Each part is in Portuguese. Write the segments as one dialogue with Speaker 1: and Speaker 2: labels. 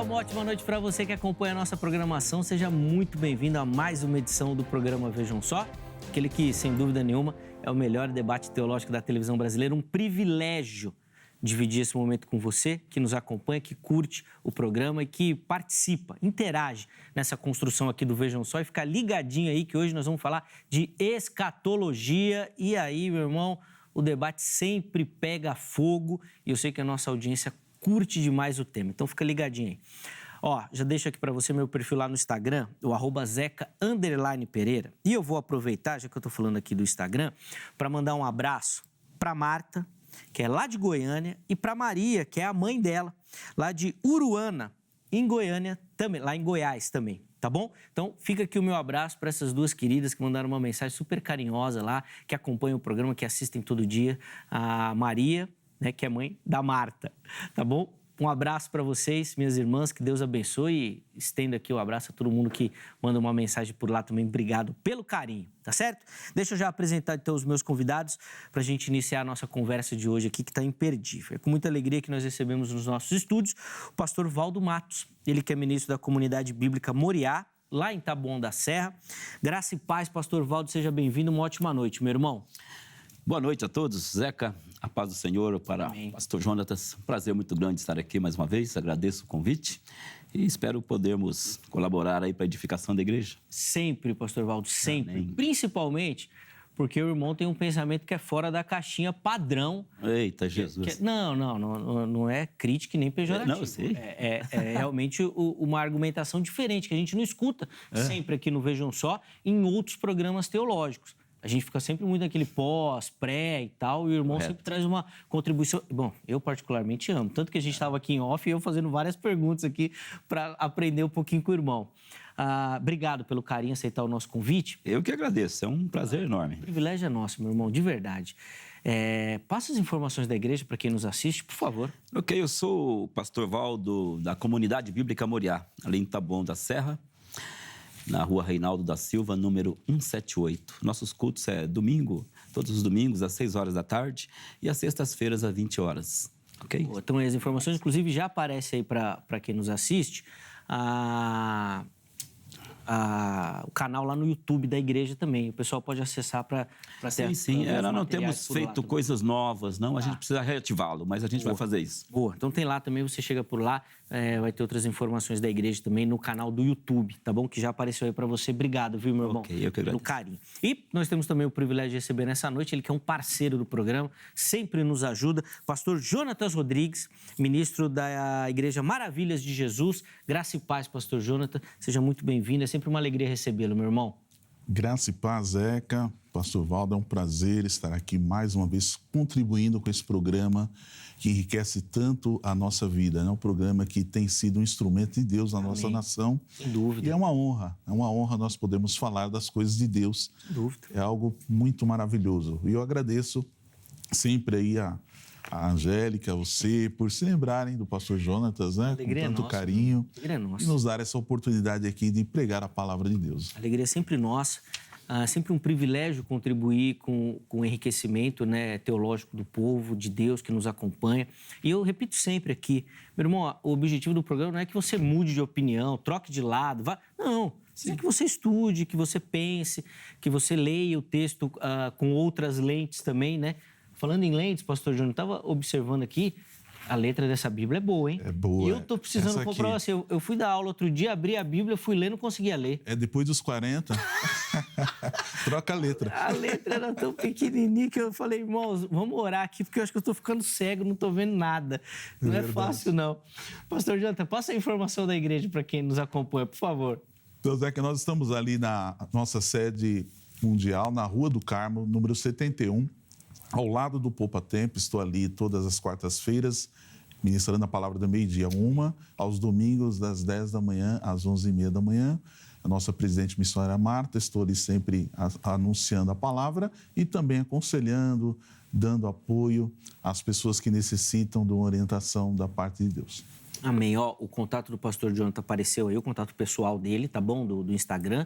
Speaker 1: Olá, uma ótima noite para você que acompanha a nossa programação. Seja muito bem-vindo a mais uma edição do programa Vejam Só, aquele que, sem dúvida nenhuma, é o melhor debate teológico da televisão brasileira. Um privilégio dividir esse momento com você, que nos acompanha, que curte o programa e que participa, interage nessa construção aqui do Vejam Só, e fica ligadinho aí que hoje nós vamos falar de escatologia. E aí, meu irmão, o debate sempre pega fogo e eu sei que a nossa audiência curte demais o tema, então fica ligadinho aí. Ó, já deixo aqui para você meu perfil lá no Instagram, o @zeca_pereira, e eu vou aproveitar, já que eu estou falando aqui do Instagram, para mandar um abraço para Marta, que é lá de Goiânia, e para Maria, que é a mãe dela, lá de Uruana, em Goiânia também, lá em Goiás também, tá bom? Então fica aqui o meu abraço para essas duas queridas que mandaram uma mensagem super carinhosa lá, que acompanham o programa, que assistem todo dia, a Maria, né, que é mãe da Marta, tá bom? Um abraço para vocês, minhas irmãs, que Deus abençoe, e estendo aqui o abraço a todo mundo que manda uma mensagem por lá também. Obrigado pelo carinho, tá certo? Deixa eu já apresentar então os meus convidados para a gente iniciar a nossa conversa de hoje aqui, que está imperdível. É com muita alegria que nós recebemos nos nossos estúdios o pastor Valdo Matos, ele que é ministro da Comunidade Bíblica Moriá, lá em Taboão da Serra. Graça e paz, pastor Valdo, seja bem-vindo, uma ótima noite, meu irmão.
Speaker 2: Boa noite a todos, Zeca, a paz do Senhor para o pastor Jonatas. Prazer muito grande estar aqui mais uma vez, agradeço o convite e espero podermos colaborar aí para a edificação da igreja.
Speaker 1: Sempre, pastor Valdo, sempre.
Speaker 2: Amém.
Speaker 1: Principalmente porque o irmão tem um pensamento que é fora da caixinha padrão.
Speaker 2: Eita, Jesus.
Speaker 1: Não é crítica nem pejorativo.
Speaker 2: Não, eu sei.
Speaker 1: É realmente uma argumentação diferente, que a gente não escuta sempre aqui no Vejam Só, em outros programas teológicos. A gente fica sempre muito naquele pós, pré e tal, e o irmão sempre traz uma contribuição. Bom, eu particularmente amo. Tanto que a gente estava aqui em off e eu fazendo várias perguntas aqui para aprender um pouquinho com o irmão. Obrigado pelo carinho, aceitar o nosso convite.
Speaker 2: Eu que agradeço, é um prazer enorme.
Speaker 1: O privilégio é nosso, meu irmão, de verdade. Passa as informações da igreja para quem nos assiste, por favor.
Speaker 2: Ok, eu sou o pastor Valdo da Comunidade Bíblica Moriá, ali em Taboão da Serra, na rua Reinaldo da Silva, número 178. Nossos cultos é domingo, todos os domingos, às 6 horas da tarde, e às sextas-feiras, às 20 horas. Ok?
Speaker 1: Então, as informações, inclusive, já aparecem aí para quem nos assiste. O canal lá no YouTube da igreja também. O pessoal pode acessar para ter...
Speaker 2: Sim. Nós não temos feito coisas novas, não. A gente precisa reativá-lo, mas a gente vai fazer isso.
Speaker 1: Boa. Então tem lá também, você chega por lá, vai ter outras informações da igreja também no canal do YouTube, tá bom? Que já apareceu aí para você. Obrigado, viu, meu irmão?
Speaker 2: Ok, eu que agradeço.
Speaker 1: Pelo carinho. E nós temos também o privilégio de receber nessa noite, ele que é um parceiro do programa, sempre nos ajuda, pastor Jonatas Rodrigues, ministro da Igreja Maravilhas de Jesus. Graça e paz, pastor Jonatas. Seja muito bem-vindo. É sempre uma alegria recebê-lo, meu irmão.
Speaker 3: Graça e paz, Zeca. Pastor Valdo, é um prazer estar aqui mais uma vez contribuindo com esse programa que enriquece tanto a nossa vida, né? Um programa que tem sido um instrumento de Deus na nossa nação.
Speaker 1: Sem dúvida.
Speaker 3: E é uma honra nós podermos falar das coisas de Deus.
Speaker 1: Sem dúvida.
Speaker 3: É algo muito maravilhoso. E eu agradeço sempre aí a Angélica, você, por se lembrarem do pastor Jonatas, né? Com tanto carinho. E nos dar essa oportunidade aqui de pregar a palavra de Deus.
Speaker 1: A alegria é sempre nossa. Sempre um privilégio contribuir com o enriquecimento, né, teológico do povo, de Deus que nos acompanha. E eu repito sempre aqui, meu irmão, o objetivo do programa não é que você mude de opinião, troque de lado, vá. Não, é que você estude, que você pense, que você leia o texto com outras lentes também, né? Falando em lentes, pastor Júnior, estava observando aqui, a letra dessa Bíblia é boa, hein?
Speaker 3: É boa.
Speaker 1: E eu estou precisando comprar assim. Eu fui dar aula outro dia, abri a Bíblia, fui ler, não conseguia ler.
Speaker 3: É depois dos 40, troca a letra.
Speaker 1: A letra era tão pequenininha que eu falei, irmãos, vamos orar aqui, porque eu acho que eu estou ficando cego, não estou vendo nada. Não é fácil, não. Pastor Jonathan, passa a informação da igreja para quem nos acompanha, por favor.
Speaker 3: Então, Zé, que nós estamos ali na nossa sede mundial, na Rua do Carmo, número 71, ao lado do Poupa Tempo. Estou ali todas as quartas-feiras, ministrando a palavra do meio-dia 1, aos domingos das 10 da manhã às 11h30 da manhã. A nossa presidente missionária Marta, estou ali sempre anunciando a palavra e também aconselhando, dando apoio às pessoas que necessitam de uma orientação da parte de Deus.
Speaker 1: Amém. Ó, o contato do pastor Jonathan apareceu aí, o contato pessoal dele, tá bom? Do Instagram.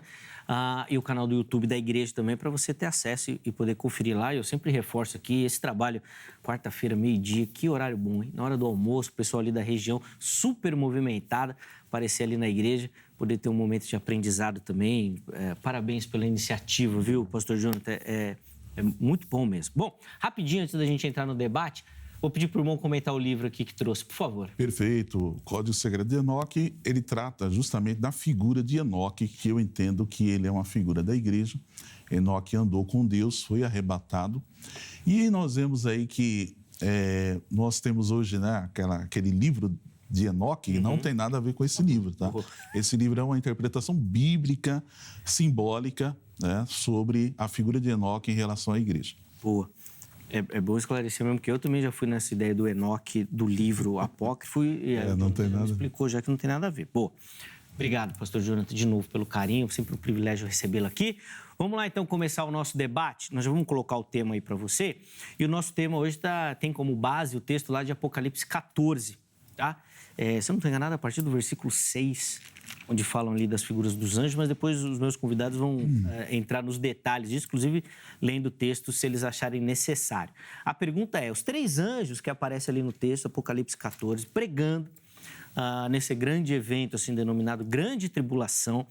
Speaker 1: E o canal do YouTube da igreja também, para você ter acesso e poder conferir lá. Eu sempre reforço aqui, esse trabalho, quarta-feira, meio-dia, que horário bom, hein? Na hora do almoço, o pessoal ali da região, super movimentada, aparecer ali na igreja, poder ter um momento de aprendizado também. Parabéns pela iniciativa, viu, pastor Jonathan? É muito bom mesmo. Bom, rapidinho, antes da gente entrar no debate, vou pedir para o irmão comentar o livro aqui que trouxe, por favor.
Speaker 3: Perfeito. O Código Segredo de Enoque, ele trata justamente da figura de Enoque, que eu entendo que ele é uma figura da igreja. Enoque andou com Deus, foi arrebatado. E nós vemos aí que nós temos hoje, né, aquele livro de Enoque, não tem nada a ver com esse livro, tá? Esse livro é uma interpretação bíblica, simbólica, né, sobre a figura de Enoque em relação à igreja.
Speaker 1: Boa. É bom esclarecer mesmo que eu também já fui nessa ideia do Enoque, do livro apócrifo, e
Speaker 3: não tem nada.
Speaker 1: Explicou já que não tem nada a ver. Boa. Obrigado, pastor Jonathan, de novo pelo carinho, sempre um privilégio recebê-lo aqui. Vamos lá, então, começar o nosso debate. Nós já vamos colocar o tema aí para você. E o nosso tema hoje tem como base o texto lá de Apocalipse 14, tá? Se eu não estou enganado, a partir do versículo 6, onde falam ali das figuras dos anjos, mas depois os meus convidados vão entrar nos detalhes disso, inclusive lendo o texto, se eles acharem necessário. A pergunta é, os 3 anjos que aparecem ali no texto, Apocalipse 14, pregando nesse grande evento, assim, denominado Grande Tribulação,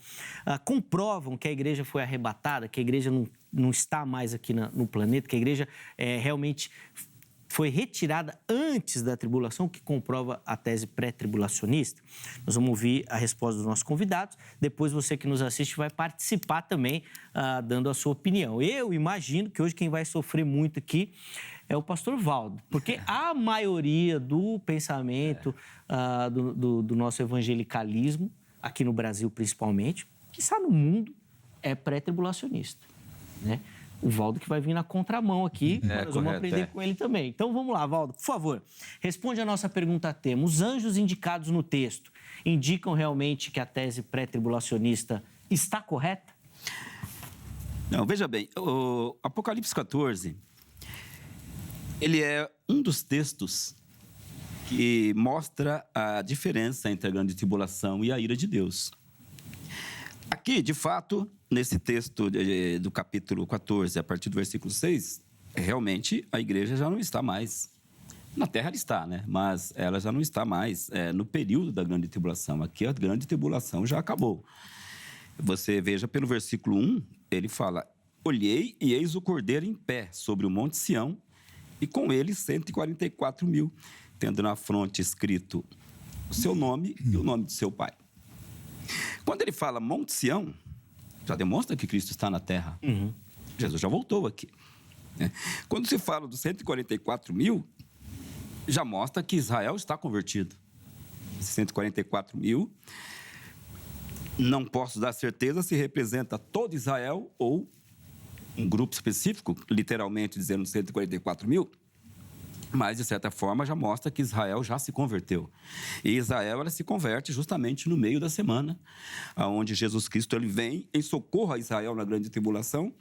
Speaker 1: comprovam que a igreja foi arrebatada, que a igreja não está mais aqui no planeta, que a igreja realmente foi retirada antes da tribulação, que comprova a tese pré-tribulacionista. Nós vamos ouvir a resposta dos nossos convidados. Depois você que nos assiste vai participar também, dando a sua opinião. Eu imagino que hoje quem vai sofrer muito aqui é o pastor Valdo, porque a maioria do pensamento do nosso evangelicalismo, aqui no Brasil principalmente, que está no mundo, é pré-tribulacionista, né? O Valdo que vai vir na contramão aqui, nós vamos aprender com ele também. Então, vamos lá, Valdo, por favor, responde a nossa pergunta a tema. Os anjos indicados no texto indicam realmente que a tese pré-tribulacionista está correta?
Speaker 2: Não, veja bem, o Apocalipse 14, ele é um dos textos que mostra a diferença entre a grande tribulação e a ira de Deus. Aqui, de fato, nesse texto do capítulo 14, a partir do versículo 6, realmente a igreja já não está mais. Na terra ela está, né? Mas ela já não está mais no período da grande tribulação. Aqui a grande tribulação já acabou. Você veja pelo versículo 1, ele fala: olhei e eis o Cordeiro em pé sobre o monte Sião, e com ele 144 mil, tendo na fronte escrito o seu nome e o nome de seu pai. Quando ele fala Monte Sião, já demonstra que Cristo está na terra. Jesus já voltou aqui. Quando se fala dos 144 mil, já mostra que Israel está convertido. 144 mil, não posso dar certeza se representa todo Israel ou um grupo específico, literalmente dizendo 144 mil, mas, de certa forma, já mostra que Israel já se converteu. E Israel, ela se converte justamente no meio da semana, onde Jesus Cristo ele vem em socorro a Israel na grande tribulação.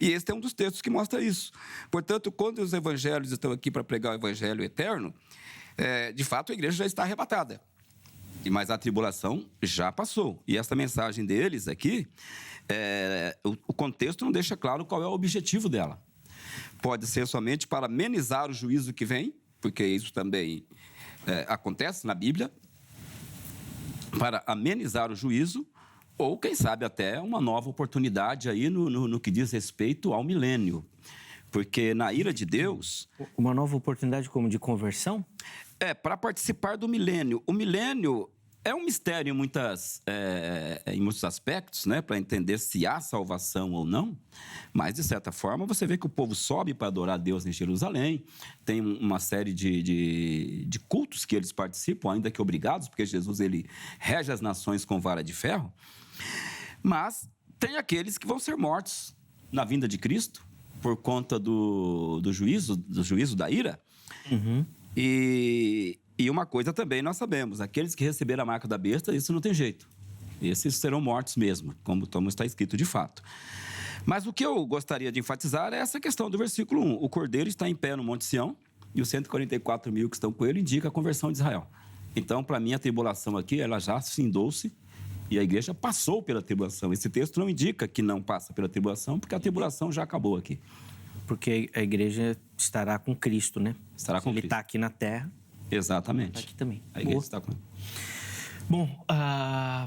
Speaker 2: E este é um dos textos que mostra isso. Portanto, quando os evangelhos estão aqui para pregar o evangelho eterno, de fato, a igreja já está arrebatada. Mas a tribulação já passou. E essa mensagem deles aqui, o contexto não deixa claro qual é o objetivo dela. Pode ser somente para amenizar o juízo que vem, porque isso também acontece na Bíblia, para amenizar o juízo, ou, quem sabe, até uma nova oportunidade aí no que diz respeito ao milênio. Porque na ira de Deus...
Speaker 1: Uma nova oportunidade como de conversão?
Speaker 2: Para participar do milênio. O milênio é um mistério em muitos aspectos, né, para entender se há salvação ou não, mas, de certa forma, você vê que o povo sobe para adorar a Deus em Jerusalém, tem uma série de cultos que eles participam, ainda que obrigados, porque Jesus ele rege as nações com vara de ferro, mas tem aqueles que vão ser mortos na vinda de Cristo, por conta do juízo da ira. E uma coisa também nós sabemos, aqueles que receberam a marca da besta, isso não tem jeito. Esses serão mortos mesmo, como está escrito de fato. Mas o que eu gostaria de enfatizar é essa questão do versículo 1. O Cordeiro está em pé no Monte Sião e os 144 mil que estão com ele indica a conversão de Israel. Então, para mim, a tribulação aqui, ela já findou-se e a igreja passou pela tribulação. Esse texto não indica que não passa pela tribulação, porque a tribulação já acabou aqui.
Speaker 1: Porque a igreja estará com Cristo, né?
Speaker 2: Estará com
Speaker 1: Ele
Speaker 2: Cristo.
Speaker 1: está aqui na terra,
Speaker 2: Exatamente.
Speaker 1: está aqui também.
Speaker 2: A igreja
Speaker 1: Boa.
Speaker 2: está com ele.
Speaker 1: Bom,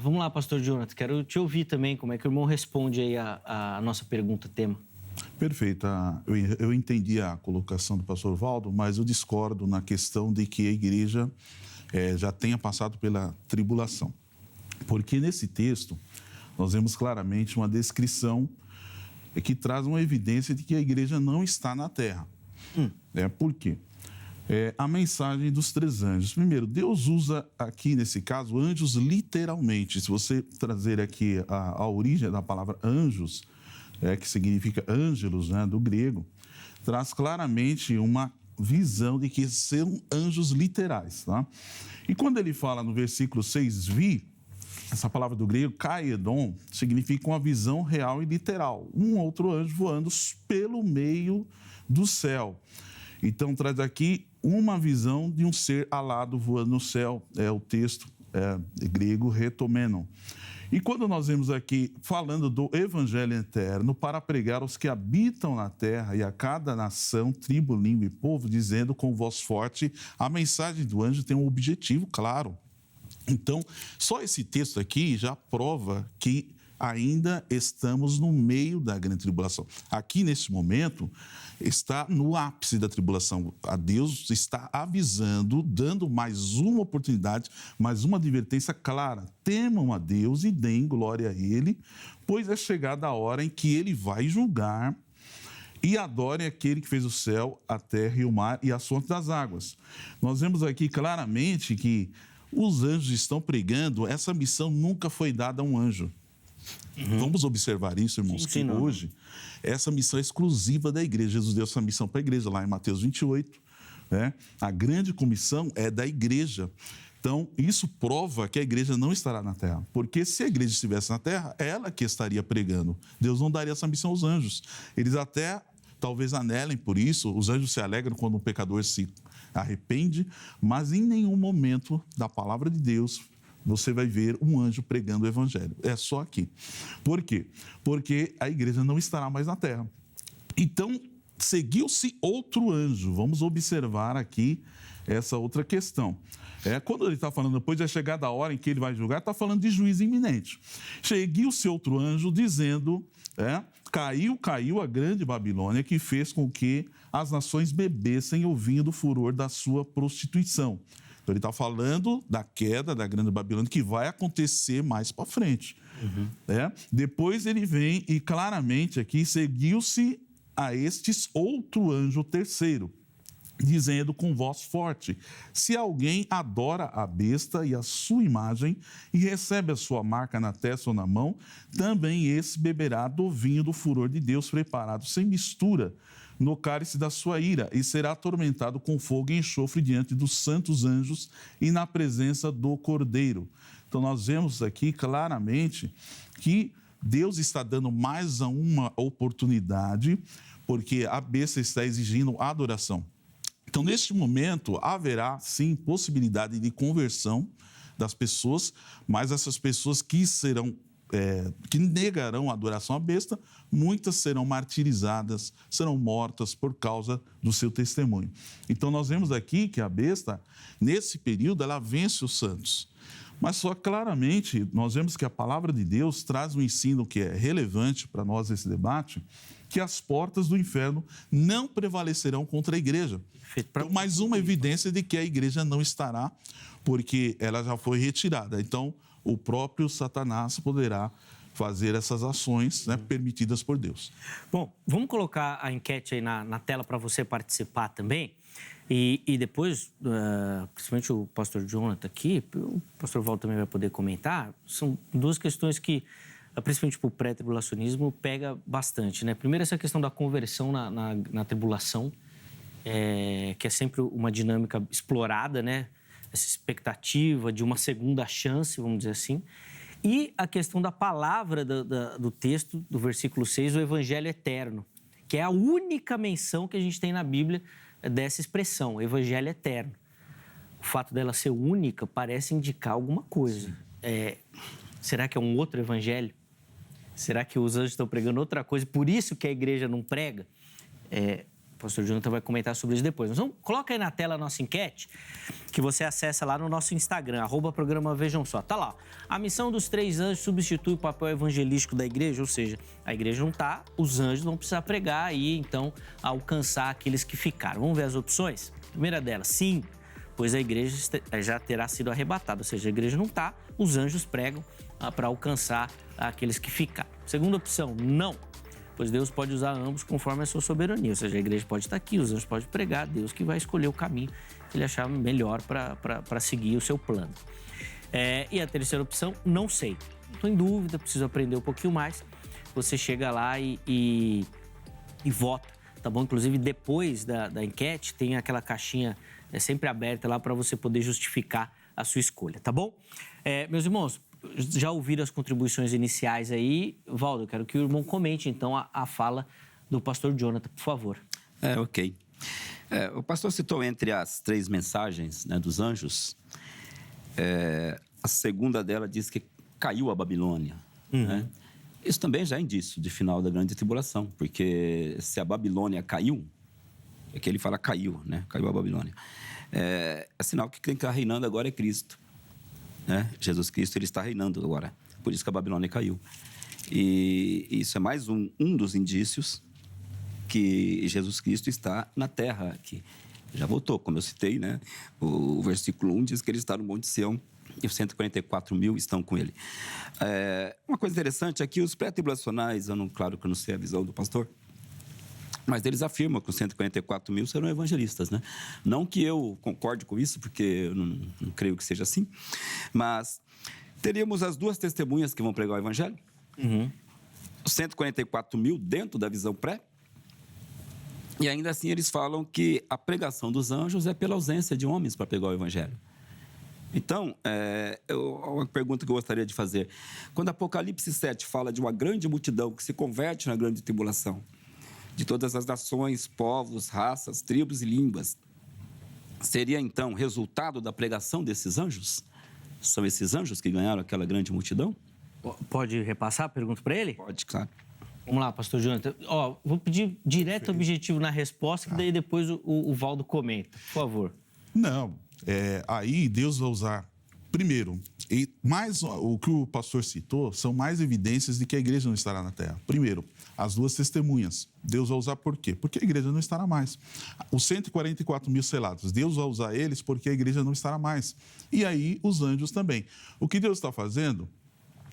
Speaker 1: vamos lá, pastor Jonathan. Quero te ouvir também, como é que o irmão responde aí a nossa pergunta, tema.
Speaker 3: Perfeito. Eu entendi a colocação do pastor Valdo, mas eu discordo na questão de que a igreja já tenha passado pela tribulação. Porque nesse texto, nós vemos claramente uma descrição que traz uma evidência de que a igreja não está na terra. Por quê? A mensagem dos 3 anjos. Primeiro, Deus usa aqui, nesse caso, anjos literalmente. Se você trazer aqui a origem da palavra anjos, que significa ângelos, né, do grego, traz claramente uma visão de que são anjos literais. Tá? E quando ele fala no versículo 6, vi, essa palavra do grego, kaedon, significa uma visão real e literal. Um outro anjo voando pelo meio do céu. Então, traz aqui uma visão de um ser alado voando no céu. É o texto grego retomenon. E quando nós vemos aqui falando do evangelho eterno para pregar aos que habitam na terra e a cada nação, tribo, língua e povo, dizendo com voz forte, a mensagem do anjo tem um objetivo claro. Então, só esse texto aqui já prova que ainda estamos no meio da grande tribulação. Aqui, nesse momento, está no ápice da tribulação. A Deus está avisando, dando mais uma oportunidade, mais uma advertência clara. Temam a Deus e deem glória a Ele, pois é chegada a hora em que Ele vai julgar e adorem aquele que fez o céu, a terra e o mar e as fontes das águas. Nós vemos aqui claramente que os anjos estão pregando, essa missão nunca foi dada a um anjo. Vamos observar isso, irmãos, que hoje essa missão é exclusiva da igreja. Jesus deu essa missão para a igreja, lá em Mateus 28. Né? A grande comissão é da igreja. Então, isso prova que a igreja não estará na terra. Porque se a igreja estivesse na terra, ela que estaria pregando. Deus não daria essa missão aos anjos. Eles até talvez anelem por isso, os anjos se alegram quando um pecador se arrepende, mas em nenhum momento da palavra de Deus você vai ver um anjo pregando o evangelho. É só aqui. Por quê? Porque a igreja não estará mais na terra. Então, seguiu-se outro anjo. Vamos observar aqui essa outra questão. Quando ele está falando, depois da chegada a hora em que ele vai julgar, está falando de juízo iminente. Seguiu-se outro anjo dizendo, caiu a grande Babilônia, que fez com que as nações bebessem o vinho do furor da sua prostituição. Então, ele está falando da queda da grande Babilônia, que vai acontecer mais para frente. Depois ele vem e claramente aqui seguiu-se a estes outro anjo terceiro, dizendo com voz forte, se alguém adora a besta e a sua imagem e recebe a sua marca na testa ou na mão, também esse beberá do vinho do furor de Deus preparado sem mistura no cálice da sua ira e será atormentado com fogo e enxofre diante dos santos anjos e na presença do Cordeiro. Então, nós vemos aqui claramente que Deus está dando mais uma oportunidade, porque a besta está exigindo adoração. Então, neste momento, haverá, sim, possibilidade de conversão das pessoas, mas essas pessoas que negarão a adoração à besta, muitas serão martirizadas, serão mortas por causa do seu testemunho. Então, nós vemos aqui que a besta, nesse período, ela vence os santos. Mas só claramente, nós vemos que a palavra de Deus traz um ensino que é relevante para nós nesse debate, que as portas do inferno não prevalecerão contra a igreja. Então, mais uma evidência de que a igreja não estará, porque ela já foi retirada. Então, o próprio Satanás poderá fazer essas ações, né, permitidas por Deus.
Speaker 1: Bom, vamos colocar a enquete aí na tela para você participar também. E depois, principalmente o pastor Jonathan aqui, o pastor Valdo também vai poder comentar, são duas questões que, principalmente para o pré-tribulacionismo, pega bastante, né? Primeiro, essa questão da conversão na tribulação, que é sempre uma dinâmica explorada, né? Essa expectativa de uma segunda chance, vamos dizer assim. E a questão da palavra do texto, do versículo 6, o evangelho eterno, que é a única menção que a gente tem na Bíblia dessa expressão, evangelho eterno. o fato dela ser única parece indicar alguma coisa. Será que é um outro evangelho? Será que os anjos estão pregando outra coisa? Por isso que a igreja não prega? O pastor Jonathan vai comentar sobre isso depois. Mas coloca aí na tela a nossa enquete, que você acessa lá no nosso Instagram, @programa Vejam Só. Tá lá. A missão dos 3 anjos substitui o papel evangelístico da igreja, ou seja, a igreja não está, os anjos vão precisar pregar e, então, alcançar aqueles que ficaram. Vamos ver as opções? Primeira delas, sim, pois a igreja já terá sido arrebatada, ou seja, a igreja não está, os anjos pregam para alcançar aqueles que ficaram. Segunda opção, não, pois Deus pode usar ambos conforme a sua soberania, ou seja, a igreja pode estar aqui, os anjos podem pregar, Deus que vai escolher o caminho que ele achar melhor para seguir o seu plano. E a terceira opção, não sei, estou em dúvida, preciso aprender um pouquinho mais. Você chega lá e vota, tá bom? Inclusive, depois da enquete, tem aquela caixinha sempre aberta lá para você poder justificar a sua escolha, tá bom? Meus irmãos, já ouviram as contribuições iniciais aí? Valdo, eu quero que o irmão comente, então, a fala do pastor Jonathan, por favor.
Speaker 2: Ok. O pastor citou entre as 3 mensagens, né, dos anjos, a segunda dela diz que caiu a Babilônia. Né? Isso também já é indício de final da grande tribulação, porque se a Babilônia caiu, é que ele fala caiu, né? Caiu a Babilônia. É sinal que quem está reinando agora é Cristo. Né? Jesus Cristo, ele está reinando agora. Por isso que a Babilônia caiu. E isso é mais um dos indícios que Jesus Cristo está na terra aqui. Já voltou, como eu citei, né? O versículo 1 diz que ele está no Monte Sião e os 144 mil estão com ele. Uma coisa interessante é que os pré-tribulacionais, claro que eu não sei a visão do pastor, mas eles afirmam que os 144 mil serão evangelistas, né? Não que eu concorde com isso, porque eu não creio que seja assim, mas teríamos as 2 testemunhas que vão pregar o evangelho, os 144 mil dentro da visão pré, e ainda assim eles falam que a pregação dos anjos é pela ausência de homens para pregar o evangelho. Então, uma pergunta que eu gostaria de fazer. Quando Apocalipse 7 fala de uma grande multidão que se converte na grande tribulação, de todas as nações, povos, raças, tribos e línguas, seria então resultado da pregação desses anjos? São esses anjos que ganharam aquela grande multidão?
Speaker 1: Pode repassar a pergunta para ele?
Speaker 2: Pode, claro.
Speaker 1: Vamos lá, pastor Jonathan. Vou pedir direto e objetivo na resposta, que daí depois o Valdo comenta. Por favor.
Speaker 3: Não, aí Deus vai usar, primeiro, e mais o que o pastor citou, são mais evidências de que a igreja não estará na terra. Primeiro, as 2 testemunhas. Deus vai usar por quê? Porque a igreja não estará mais. Os 144 mil selados, Deus vai usar eles porque a igreja não estará mais. E aí, os anjos também. O que Deus está fazendo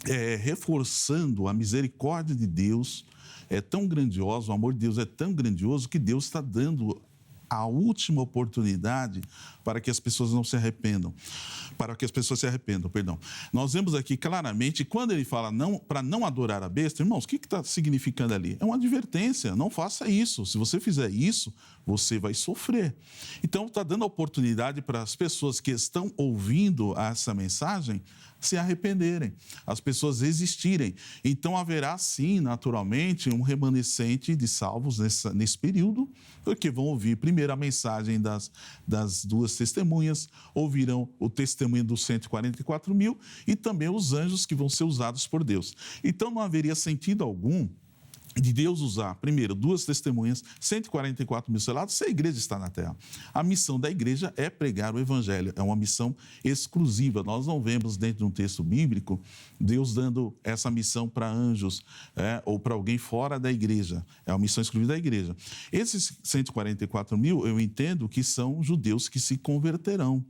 Speaker 3: é reforçando a misericórdia de Deus, é tão grandiosa, o amor de Deus é tão grandioso que Deus está dando a última oportunidade para que as pessoas se arrependam, perdão. Nós vemos aqui claramente, quando ele fala para não adorar a besta, irmãos, o que está significando ali? É uma advertência, não faça isso. Se você fizer isso, você vai sofrer. Então, está dando a oportunidade para as pessoas que estão ouvindo essa mensagem se arrependerem, as pessoas existirem. Então, haverá, sim, naturalmente, um remanescente de salvos nesse período, porque vão ouvir primeiro a mensagem das 2 testemunhas, ouvirão o testemunho dos 144 mil e também os anjos que vão ser usados por Deus. Então, não haveria sentido algum de Deus usar, primeiro, 2 testemunhas, 144 mil selados, se a igreja está na terra. A missão da igreja é pregar o evangelho, é uma missão exclusiva. Nós não vemos dentro de um texto bíblico Deus dando essa missão para anjos ou para alguém fora da igreja. É uma missão exclusiva da igreja. Esses 144 mil, eu entendo que são judeus que se converterão.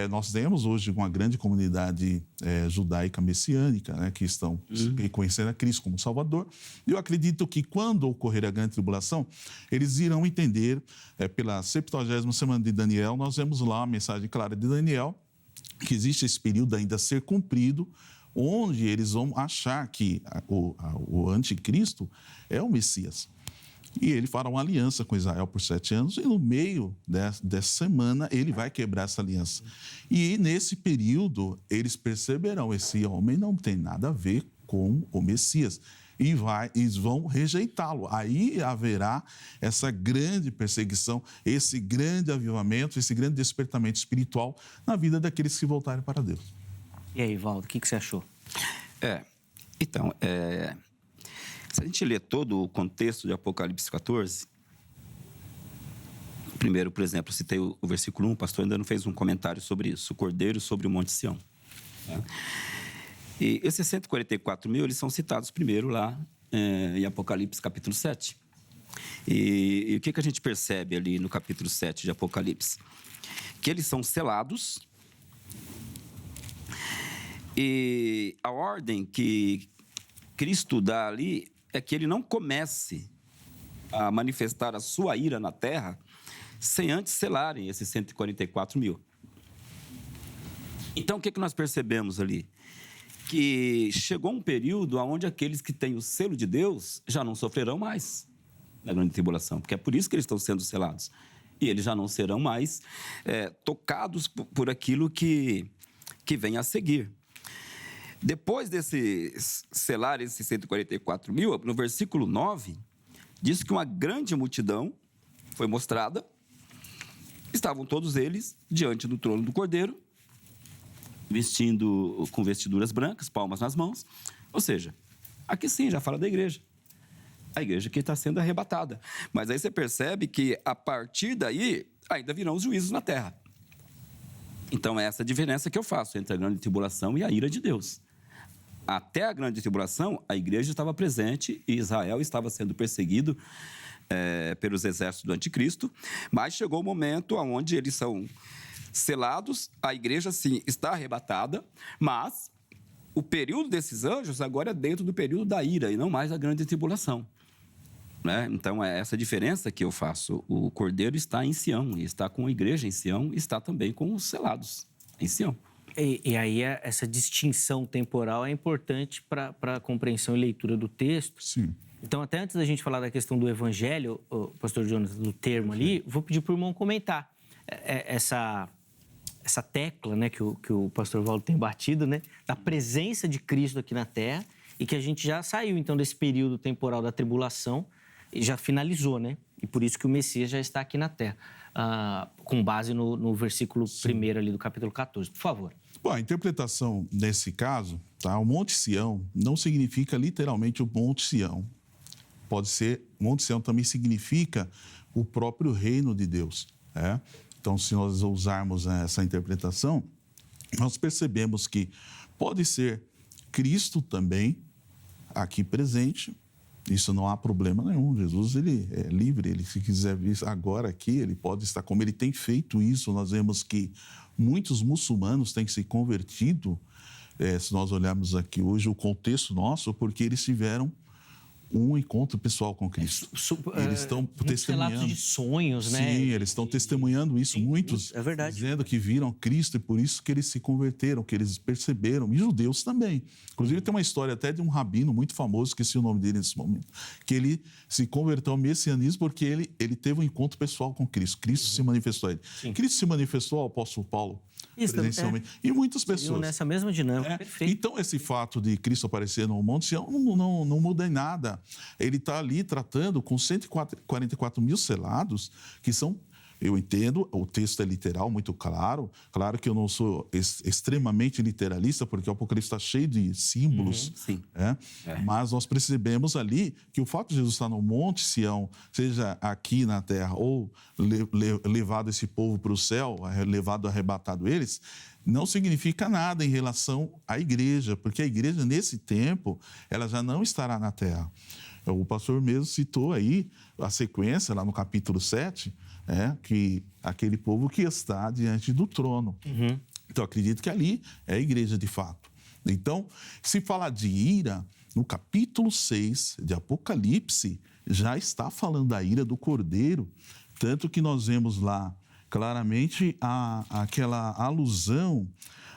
Speaker 3: Nós temos hoje uma grande comunidade judaica messiânica, né, que estão reconhecendo a Cristo como Salvador. E eu acredito que quando ocorrer a grande tribulação, eles irão entender, pela 70ª semana de Daniel, nós vemos lá a mensagem clara de Daniel, que existe esse período ainda a ser cumprido, onde eles vão achar que o anticristo é o Messias. E ele fará uma aliança com Israel por 7 anos, e no meio dessa semana ele vai quebrar essa aliança. E nesse período eles perceberão, esse homem não tem nada a ver com o Messias. e vão rejeitá-lo. Aí haverá essa grande perseguição, esse grande avivamento, esse grande despertamento espiritual na vida daqueles que voltarem para Deus.
Speaker 1: E aí, Valdo, o que você achou?
Speaker 2: Então, se a gente ler todo o contexto de Apocalipse 14, primeiro, por exemplo, citei o versículo 1, o pastor ainda não fez um comentário sobre isso, o Cordeiro sobre o Monte Sião. Né? E esses 144 mil, eles são citados primeiro lá em Apocalipse capítulo 7. E o que a gente percebe ali no capítulo 7 de Apocalipse? Que eles são selados e a ordem que Cristo dá ali é que ele não comece a manifestar a sua ira na terra sem antes selarem esses 144 mil. Então, o que nós percebemos ali? Que chegou um período onde aqueles que têm o selo de Deus já não sofrerão mais na grande tribulação, porque é por isso que eles estão sendo selados. E eles já não serão mais tocados por aquilo que vem a seguir. Depois desse selar esses 144 mil, no versículo 9, diz que uma grande multidão foi mostrada. Estavam todos eles diante do trono do Cordeiro, vestindo com vestiduras brancas, palmas nas mãos. Ou seja, aqui sim já fala da igreja. A igreja que está sendo arrebatada. Mas aí você percebe que, a partir daí, ainda virão os juízos na terra. Então, é essa a diferença que eu faço entre a grande tribulação e a ira de Deus. Até a grande tribulação, a igreja estava presente e Israel estava sendo perseguido pelos exércitos do anticristo, mas chegou o momento onde eles são selados, a igreja, sim, está arrebatada, mas o período desses anjos agora é dentro do período da ira e não mais a grande tribulação. Né? Então, é essa diferença que eu faço. O Cordeiro está em Sião, e está com a igreja em Sião, e está também com os selados em Sião.
Speaker 1: E aí, essa distinção temporal é importante para a compreensão e leitura do texto.
Speaker 3: Sim.
Speaker 1: Então, até antes da gente falar da questão do evangelho, pastor Jonas, do termo ali, vou pedir para o irmão comentar essa tecla, né, que o pastor Valdo tem batido, né, da presença de Cristo aqui na Terra, e que a gente já saiu, então, desse período temporal da tribulação e já finalizou, né? E por isso que o Messias já está aqui na Terra, com base no versículo 1 ali do capítulo 14. Por favor.
Speaker 3: Bom, a interpretação nesse caso, tá? O Monte Sião não significa literalmente o Monte Sião. Pode ser, o Monte Sião também significa o próprio reino de Deus. Então, se nós usarmos essa interpretação, nós percebemos que pode ser Cristo também aqui presente. Isso não há problema nenhum. Jesus, ele é livre. Ele, se quiser vir agora aqui, ele pode estar, como ele tem feito isso. Nós vemos que muitos muçulmanos têm se convertido, se nós olharmos aqui hoje o contexto nosso, porque eles tiveram um encontro pessoal com Cristo. Eles estão testemunhando.
Speaker 1: Relatos de sonhos, né?
Speaker 3: Sim, eles estão testemunhando isso.
Speaker 1: Sim,
Speaker 3: muitos
Speaker 1: é verdade.
Speaker 3: Dizendo que viram Cristo e por isso que eles se converteram, que eles perceberam. E judeus também. Inclusive, tem uma história até de um rabino muito famoso, esqueci o nome dele nesse momento, que ele se converteu ao messianismo porque ele teve um encontro pessoal com Cristo. Cristo se manifestou a ele. Sim. Cristo se manifestou ao apóstolo Paulo presencialmente. E muitas pessoas.
Speaker 1: Nessa mesma dinâmica. Perfeito.
Speaker 3: Então, esse fato de Cristo aparecer no Monte Sião não muda em nada. Ele está ali tratando com 144 mil selados, que são, eu entendo, o texto é literal, muito claro. Claro que eu não sou extremamente literalista, porque o Apocalipse está cheio de símbolos.
Speaker 2: Sim.
Speaker 3: Mas nós percebemos ali que o fato de Jesus estar no Monte Sião, seja aqui na terra ou levado esse povo para o céu, levado, arrebatado eles, não significa nada em relação à igreja, porque a igreja, nesse tempo, ela já não estará na terra. O pastor mesmo citou aí a sequência, lá no capítulo 7, que aquele povo que está diante do trono.
Speaker 1: Uhum.
Speaker 3: Então, acredito que ali é a igreja de fato. Então, se falar de ira, no capítulo 6 de Apocalipse, já está falando da ira do Cordeiro, tanto que nós vemos lá claramente aquela alusão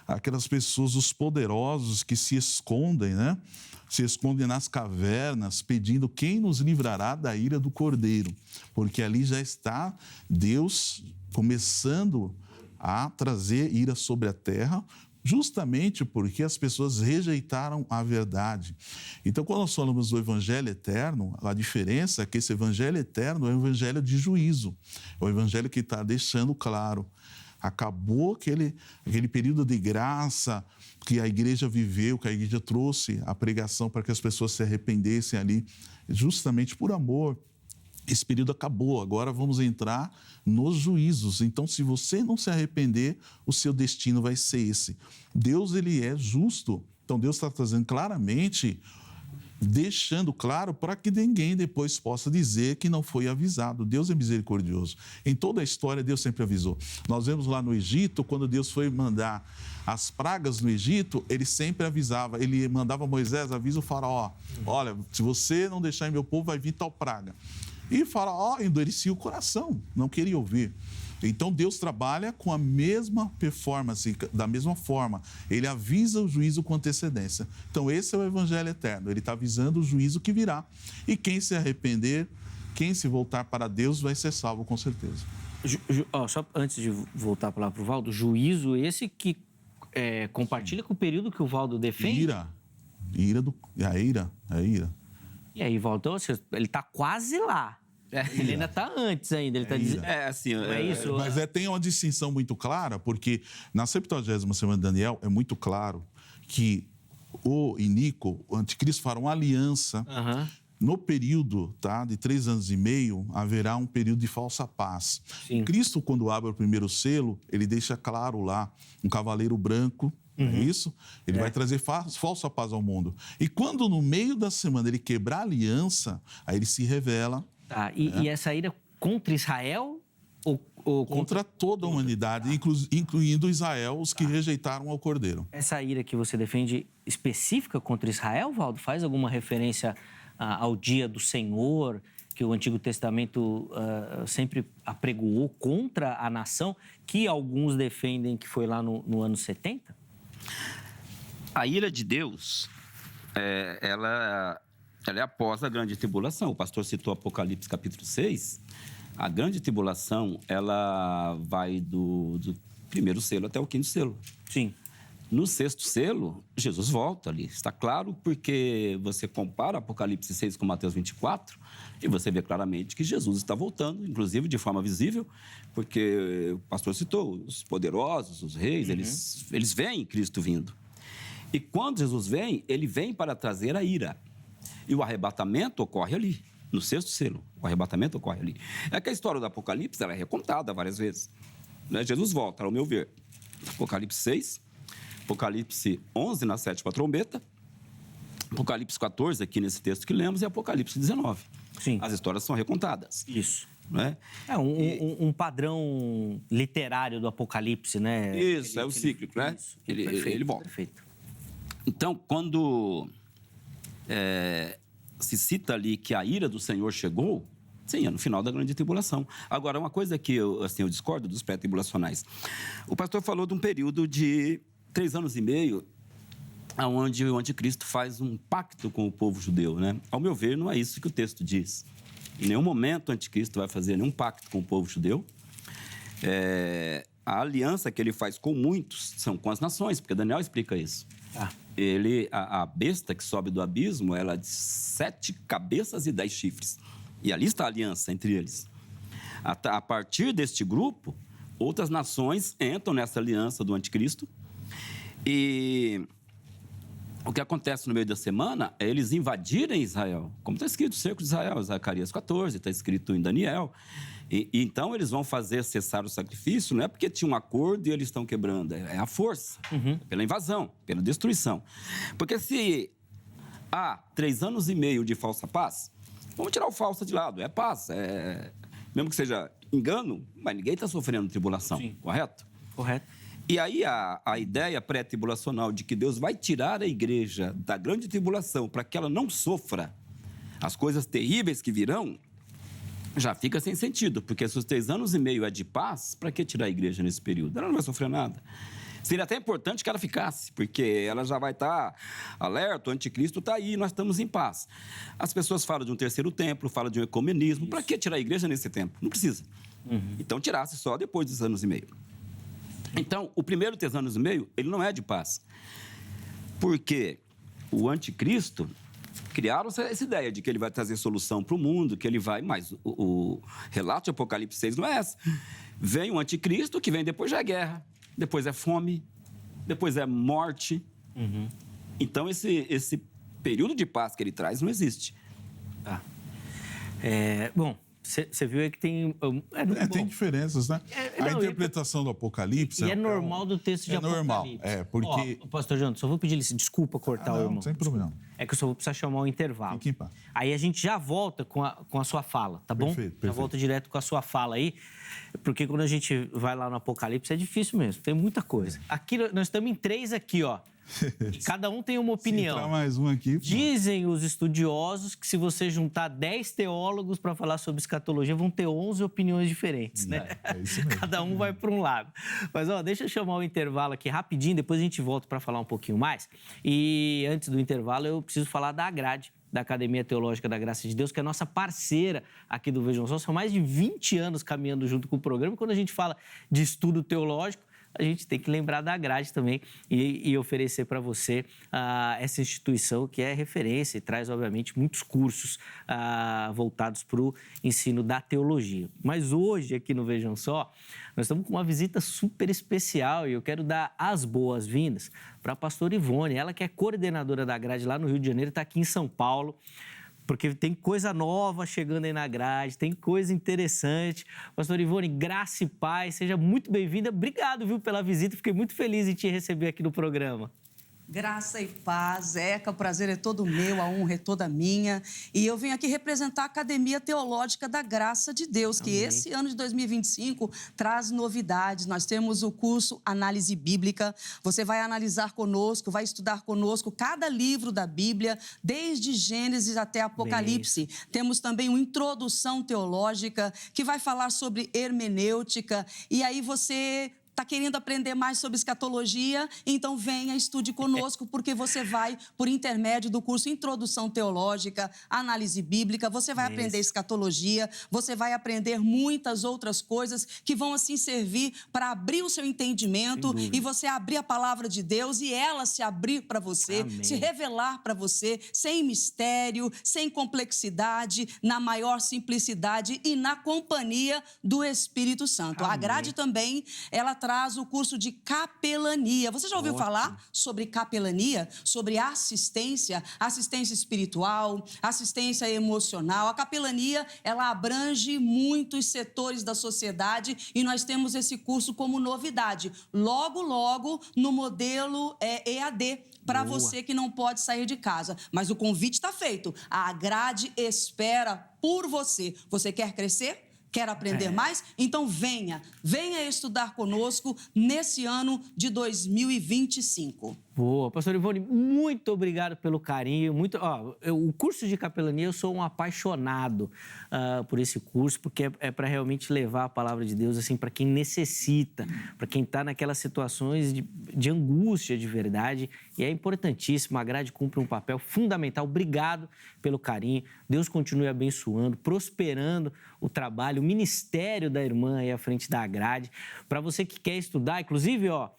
Speaker 3: àquelas pessoas, os poderosos que se escondem, né? Se escondem nas cavernas, pedindo quem nos livrará da ira do Cordeiro. Porque ali já está Deus começando a trazer ira sobre a terra justamente porque as pessoas rejeitaram a verdade. Então, quando nós falamos do evangelho eterno, a diferença é que esse evangelho eterno é um evangelho de juízo, é um evangelho que está deixando claro. Acabou aquele período de graça que a igreja viveu, que a igreja trouxe a pregação para que as pessoas se arrependessem ali, justamente por amor. Esse período acabou, agora vamos entrar nos juízos. Então, se você não se arrepender, o seu destino vai ser esse. Deus, ele é justo. Então, Deus está trazendo claramente, deixando claro para que ninguém depois possa dizer que não foi avisado. Deus é misericordioso. Em toda a história, Deus sempre avisou. Nós vemos lá no Egito, quando Deus foi mandar as pragas no Egito, ele sempre avisava. Ele mandava Moisés, avisa o faraó, olha, se você não deixar em meu povo, vai vir tal praga. E o faraó endurecia o coração, não queria ouvir. Então, Deus trabalha com a mesma performance, da mesma forma. Ele avisa o juízo com antecedência. Então, esse é o evangelho eterno. Ele está avisando o juízo que virá. E quem se arrepender, quem se voltar para Deus, vai ser salvo, com certeza.
Speaker 1: Só antes de voltar para o Valdo, juízo esse que compartilha com o período que o Valdo defende?
Speaker 3: A ira.
Speaker 1: E aí, Valdo, ele está quase lá. Ele ainda está antes ainda. Ele está dizendo. É isso.
Speaker 3: Mas tem uma distinção muito clara, porque na 70ª semana de Daniel é muito claro que o anticristo, fará uma aliança. No período de 3 anos e meio, haverá um período de falsa paz.
Speaker 1: Sim.
Speaker 3: Cristo, quando abre o primeiro selo, ele deixa claro lá um cavaleiro branco. É isso? Ele vai trazer falsa paz ao mundo. E quando no meio da semana ele quebrar a aliança, aí ele se revela.
Speaker 1: E essa ira contra Israel? Ou
Speaker 3: contra toda a humanidade, incluindo Israel, os que rejeitaram ao Cordeiro.
Speaker 1: Essa ira que você defende específica contra Israel, Valdo? Faz alguma referência ao dia do Senhor, que o Antigo Testamento sempre apregoou contra a nação, que alguns defendem que foi lá no ano 70?
Speaker 2: A ira de Deus, ela é após a grande tribulação. O pastor citou Apocalipse capítulo 6. A grande tribulação, ela vai do primeiro selo até o 5º selo.
Speaker 1: Sim.
Speaker 2: No 6º selo, Jesus volta ali. Está claro porque você compara Apocalipse 6 com Mateus 24 e você vê claramente que Jesus está voltando, inclusive de forma visível, porque o pastor citou, os poderosos, os reis, eles veem Cristo vindo. E quando Jesus vem, ele vem para trazer a ira. E o arrebatamento ocorre ali, no 6º selo. O arrebatamento ocorre ali. É que a história do Apocalipse ela é recontada várias vezes. Jesus volta, ao meu ver. Apocalipse 6, Apocalipse 11, na 7ª trombeta, Apocalipse 14, aqui nesse texto que lemos, e Apocalipse 19.
Speaker 1: Sim.
Speaker 2: As histórias são recontadas.
Speaker 1: Isso.
Speaker 2: Né?
Speaker 1: Um padrão literário do Apocalipse, né?
Speaker 2: Isso, é o cíclico, né?
Speaker 1: Isso.
Speaker 2: Ele volta.
Speaker 1: Perfeito.
Speaker 2: Então, quando se cita ali que a ira do Senhor chegou, sim, é no final da grande tribulação. Agora, uma coisa que eu discordo dos pré-tribulacionais. O pastor falou de um período de 3 anos e meio, onde o anticristo faz um pacto com o povo judeu, né? Ao meu ver, não é isso que o texto diz. Em nenhum momento o anticristo vai fazer nenhum pacto com o povo judeu. A aliança que ele faz com muitos são com as nações, porque Daniel explica isso. A besta que sobe do abismo, ela é de 7 cabeças e 10 chifres. E ali está a aliança entre eles. A partir deste grupo, outras nações entram nessa aliança do anticristo. E o que acontece no meio da semana é eles invadirem Israel. Como está escrito, o cerco de Israel, Zacarias 14, está escrito em Daniel. E então eles vão fazer cessar o sacrifício, não é porque tinha um acordo e eles estão quebrando, é a força, pela invasão, pela destruição. Porque se há 3 anos e meio de falsa paz, vamos tirar o falsa de lado, é paz, mesmo que seja engano, mas ninguém está sofrendo tribulação,
Speaker 1: Sim.
Speaker 2: Correto?
Speaker 1: Correto.
Speaker 2: E aí a ideia pré-tribulacional de que Deus vai tirar a igreja da grande tribulação para que ela não sofra as coisas terríveis que virão, já fica sem sentido, porque se os 3 anos e meio é de paz, para que tirar a igreja nesse período? Ela não vai sofrer nada. Seria até importante que ela ficasse, porque ela já vai estar alerta, o anticristo está aí, nós estamos em paz. As pessoas falam de um terceiro templo, falam de um ecumenismo, para que tirar a igreja nesse tempo? Não precisa. Então tirasse só depois dos anos e meio. Então, o 1 Tessalonicenses, ele não é de paz. Porque o anticristo, criaram essa ideia de que ele vai trazer solução para o mundo, que ele vai... Mas o relato de Apocalipse 6 não é essa. Vem o anticristo, que vem depois já é guerra, depois é fome, depois é morte. Então, esse período de paz que ele traz não existe.
Speaker 1: Tá. Bom, você viu aí que tem...
Speaker 3: Tem diferenças, né? A interpretação do Apocalipse...
Speaker 1: E é normal do texto de Apocalipse.
Speaker 3: Normal, porque...
Speaker 1: Pastor João, só vou pedir desculpa cortar o irmão.
Speaker 3: Sem problema.
Speaker 1: É que eu só vou precisar chamar o intervalo.
Speaker 3: Fique em paz.
Speaker 1: Aí a gente já volta com a sua fala, tá bom?
Speaker 3: Perfeito.
Speaker 1: Já volta direto com a sua fala aí, porque quando a gente vai lá no Apocalipse é difícil mesmo, tem muita coisa. Aqui, nós estamos em 3 aqui, ó. E cada um tem uma opinião.
Speaker 3: Se entrar mais um aqui...
Speaker 1: Dizem os estudiosos que se você juntar 10 teólogos para falar sobre escatologia, vão ter 11 opiniões diferentes, né?
Speaker 3: É isso mesmo.
Speaker 1: Cada um vai para um lado. Mas, deixa eu chamar o intervalo aqui rapidinho, depois a gente volta para falar um pouquinho mais. E antes do intervalo, eu preciso falar da Agrade, da Academia Teológica da Graça de Deus, que é a nossa parceira aqui do Vejam Só. São mais de 20 anos caminhando junto com o programa. E quando a gente fala de estudo teológico, a gente tem que lembrar da Grade também e oferecer para você essa instituição que é referência e traz, obviamente, muitos cursos voltados para o ensino da teologia. Mas hoje, aqui no Vejam Só, nós estamos com uma visita super especial e eu quero dar as boas-vindas para a pastora Ivone, ela que é coordenadora da Grade lá no Rio de Janeiro, está aqui em São Paulo, porque tem coisa nova chegando aí na grade, tem coisa interessante. Pastor Ivone, graça e paz, seja muito bem-vinda. Obrigado, viu, pela visita. Fiquei muito feliz em te receber aqui no programa.
Speaker 4: Graça e paz, Eca, o prazer é todo meu, a honra é toda minha. E eu venho aqui representar a Academia Teológica da Graça de Deus, que esse ano de 2025 traz novidades. Nós temos o curso Análise Bíblica. Você vai analisar conosco, vai estudar conosco cada livro da Bíblia, desde Gênesis até Apocalipse. Temos também uma introdução teológica, que vai falar sobre hermenêutica. E aí você... está querendo aprender mais sobre escatologia, então venha, estude conosco, porque você vai, por intermédio do curso Introdução Teológica, Análise Bíblica, você vai aprender escatologia, você vai aprender muitas outras coisas que vão, assim, servir para abrir o seu entendimento e você abrir a palavra de Deus e ela se abrir para você, se revelar para você, sem mistério, sem complexidade, na maior simplicidade e na companhia do Espírito Santo. A Grade também, ela traz o curso de capelania. Você já ouviu falar sobre capelania? Sobre assistência espiritual, assistência emocional. A capelania, ela abrange muitos setores da sociedade e nós temos esse curso como novidade. Logo, logo, no modelo EAD, para você que não pode sair de casa. Mas o convite está feito. A Grade espera por você. Você quer crescer? Quer aprender mais? Então venha estudar conosco nesse ano de 2025.
Speaker 1: Boa. Pastor Ivone, muito obrigado pelo carinho. O curso de capelania, eu sou um apaixonado por esse curso, porque é para realmente levar a palavra de Deus assim, para quem necessita, para quem está naquelas situações de angústia de verdade. E é importantíssimo, a Grade cumpre um papel fundamental. Obrigado pelo carinho. Deus continue abençoando, prosperando o trabalho, o ministério da irmã aí à frente da Grade. Para você que quer estudar, inclusive, o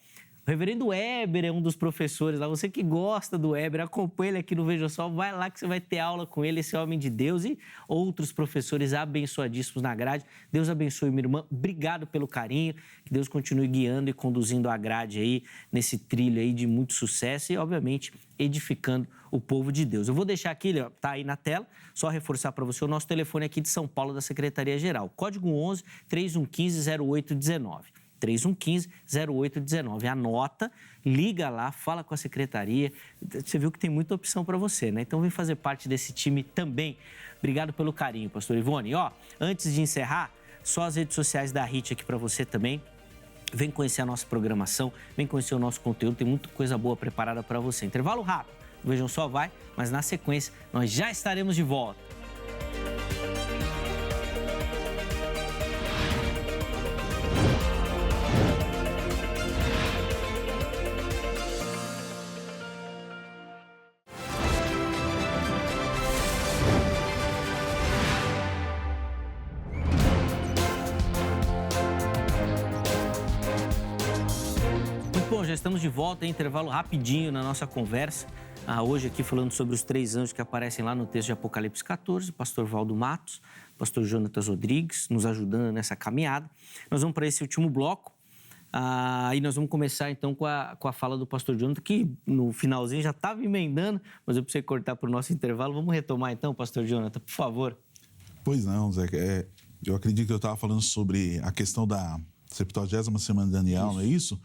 Speaker 1: reverendo Weber é um dos professores lá. Você que gosta do Weber, acompanha ele aqui no Veja Só, vai lá que você vai ter aula com ele, esse homem de Deus e outros professores abençoadíssimos na Grade. Deus abençoe, minha irmã. Obrigado pelo carinho. Que Deus continue guiando e conduzindo a Grade aí nesse trilho aí de muito sucesso e, obviamente, edificando o povo de Deus. Eu vou deixar aqui, tá aí na tela, só reforçar para você o nosso telefone aqui de São Paulo, da Secretaria-Geral. Código 11 3115 0819. 3115-0819. Anota, liga lá, fala com a secretaria. Você viu que tem muita opção para você, né? Então vem fazer parte desse time também. Obrigado pelo carinho, pastor Ivone. Antes de encerrar, só as redes sociais da HIT aqui para você também. Vem conhecer a nossa programação, vem conhecer o nosso conteúdo, tem muita coisa boa preparada para você. Intervalo rápido, Vejam Só vai, mas na sequência nós já estaremos de volta. Bom, já estamos de volta, em intervalo rapidinho na nossa conversa. Hoje aqui falando sobre os 3 anjos que aparecem lá no texto de Apocalipse 14, pastor Valdo Matos, pastor Jonatas Rodrigues, nos ajudando nessa caminhada. Nós vamos para esse último bloco. E nós vamos começar, então, com a fala do pastor Jonathan, que no finalzinho já estava emendando, mas eu precisei cortar para o nosso intervalo. Vamos retomar, então, pastor Jonathan, por favor.
Speaker 3: Pois não, Zé. Eu acredito que eu estava falando sobre a questão da 70ª semana de Daniel, não é isso?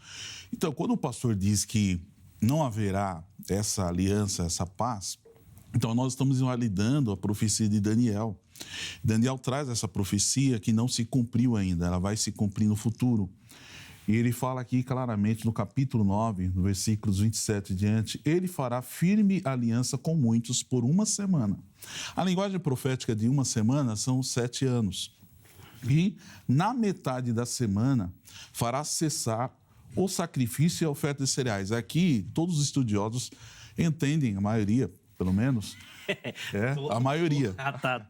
Speaker 3: Então, quando o pastor diz que não haverá essa aliança, essa paz, então nós estamos invalidando a profecia de Daniel. Daniel traz essa profecia que não se cumpriu ainda, ela vai se cumprir no futuro. E ele fala aqui claramente no capítulo 9, no versículos 27 e diante, ele fará firme aliança com muitos por 1 semana. A linguagem profética de 1 semana são 7 anos. E na metade da semana fará cessar o sacrifício e a oferta de cereais. Aqui, todos os estudiosos entendem, a maioria, pelo menos, a maioria.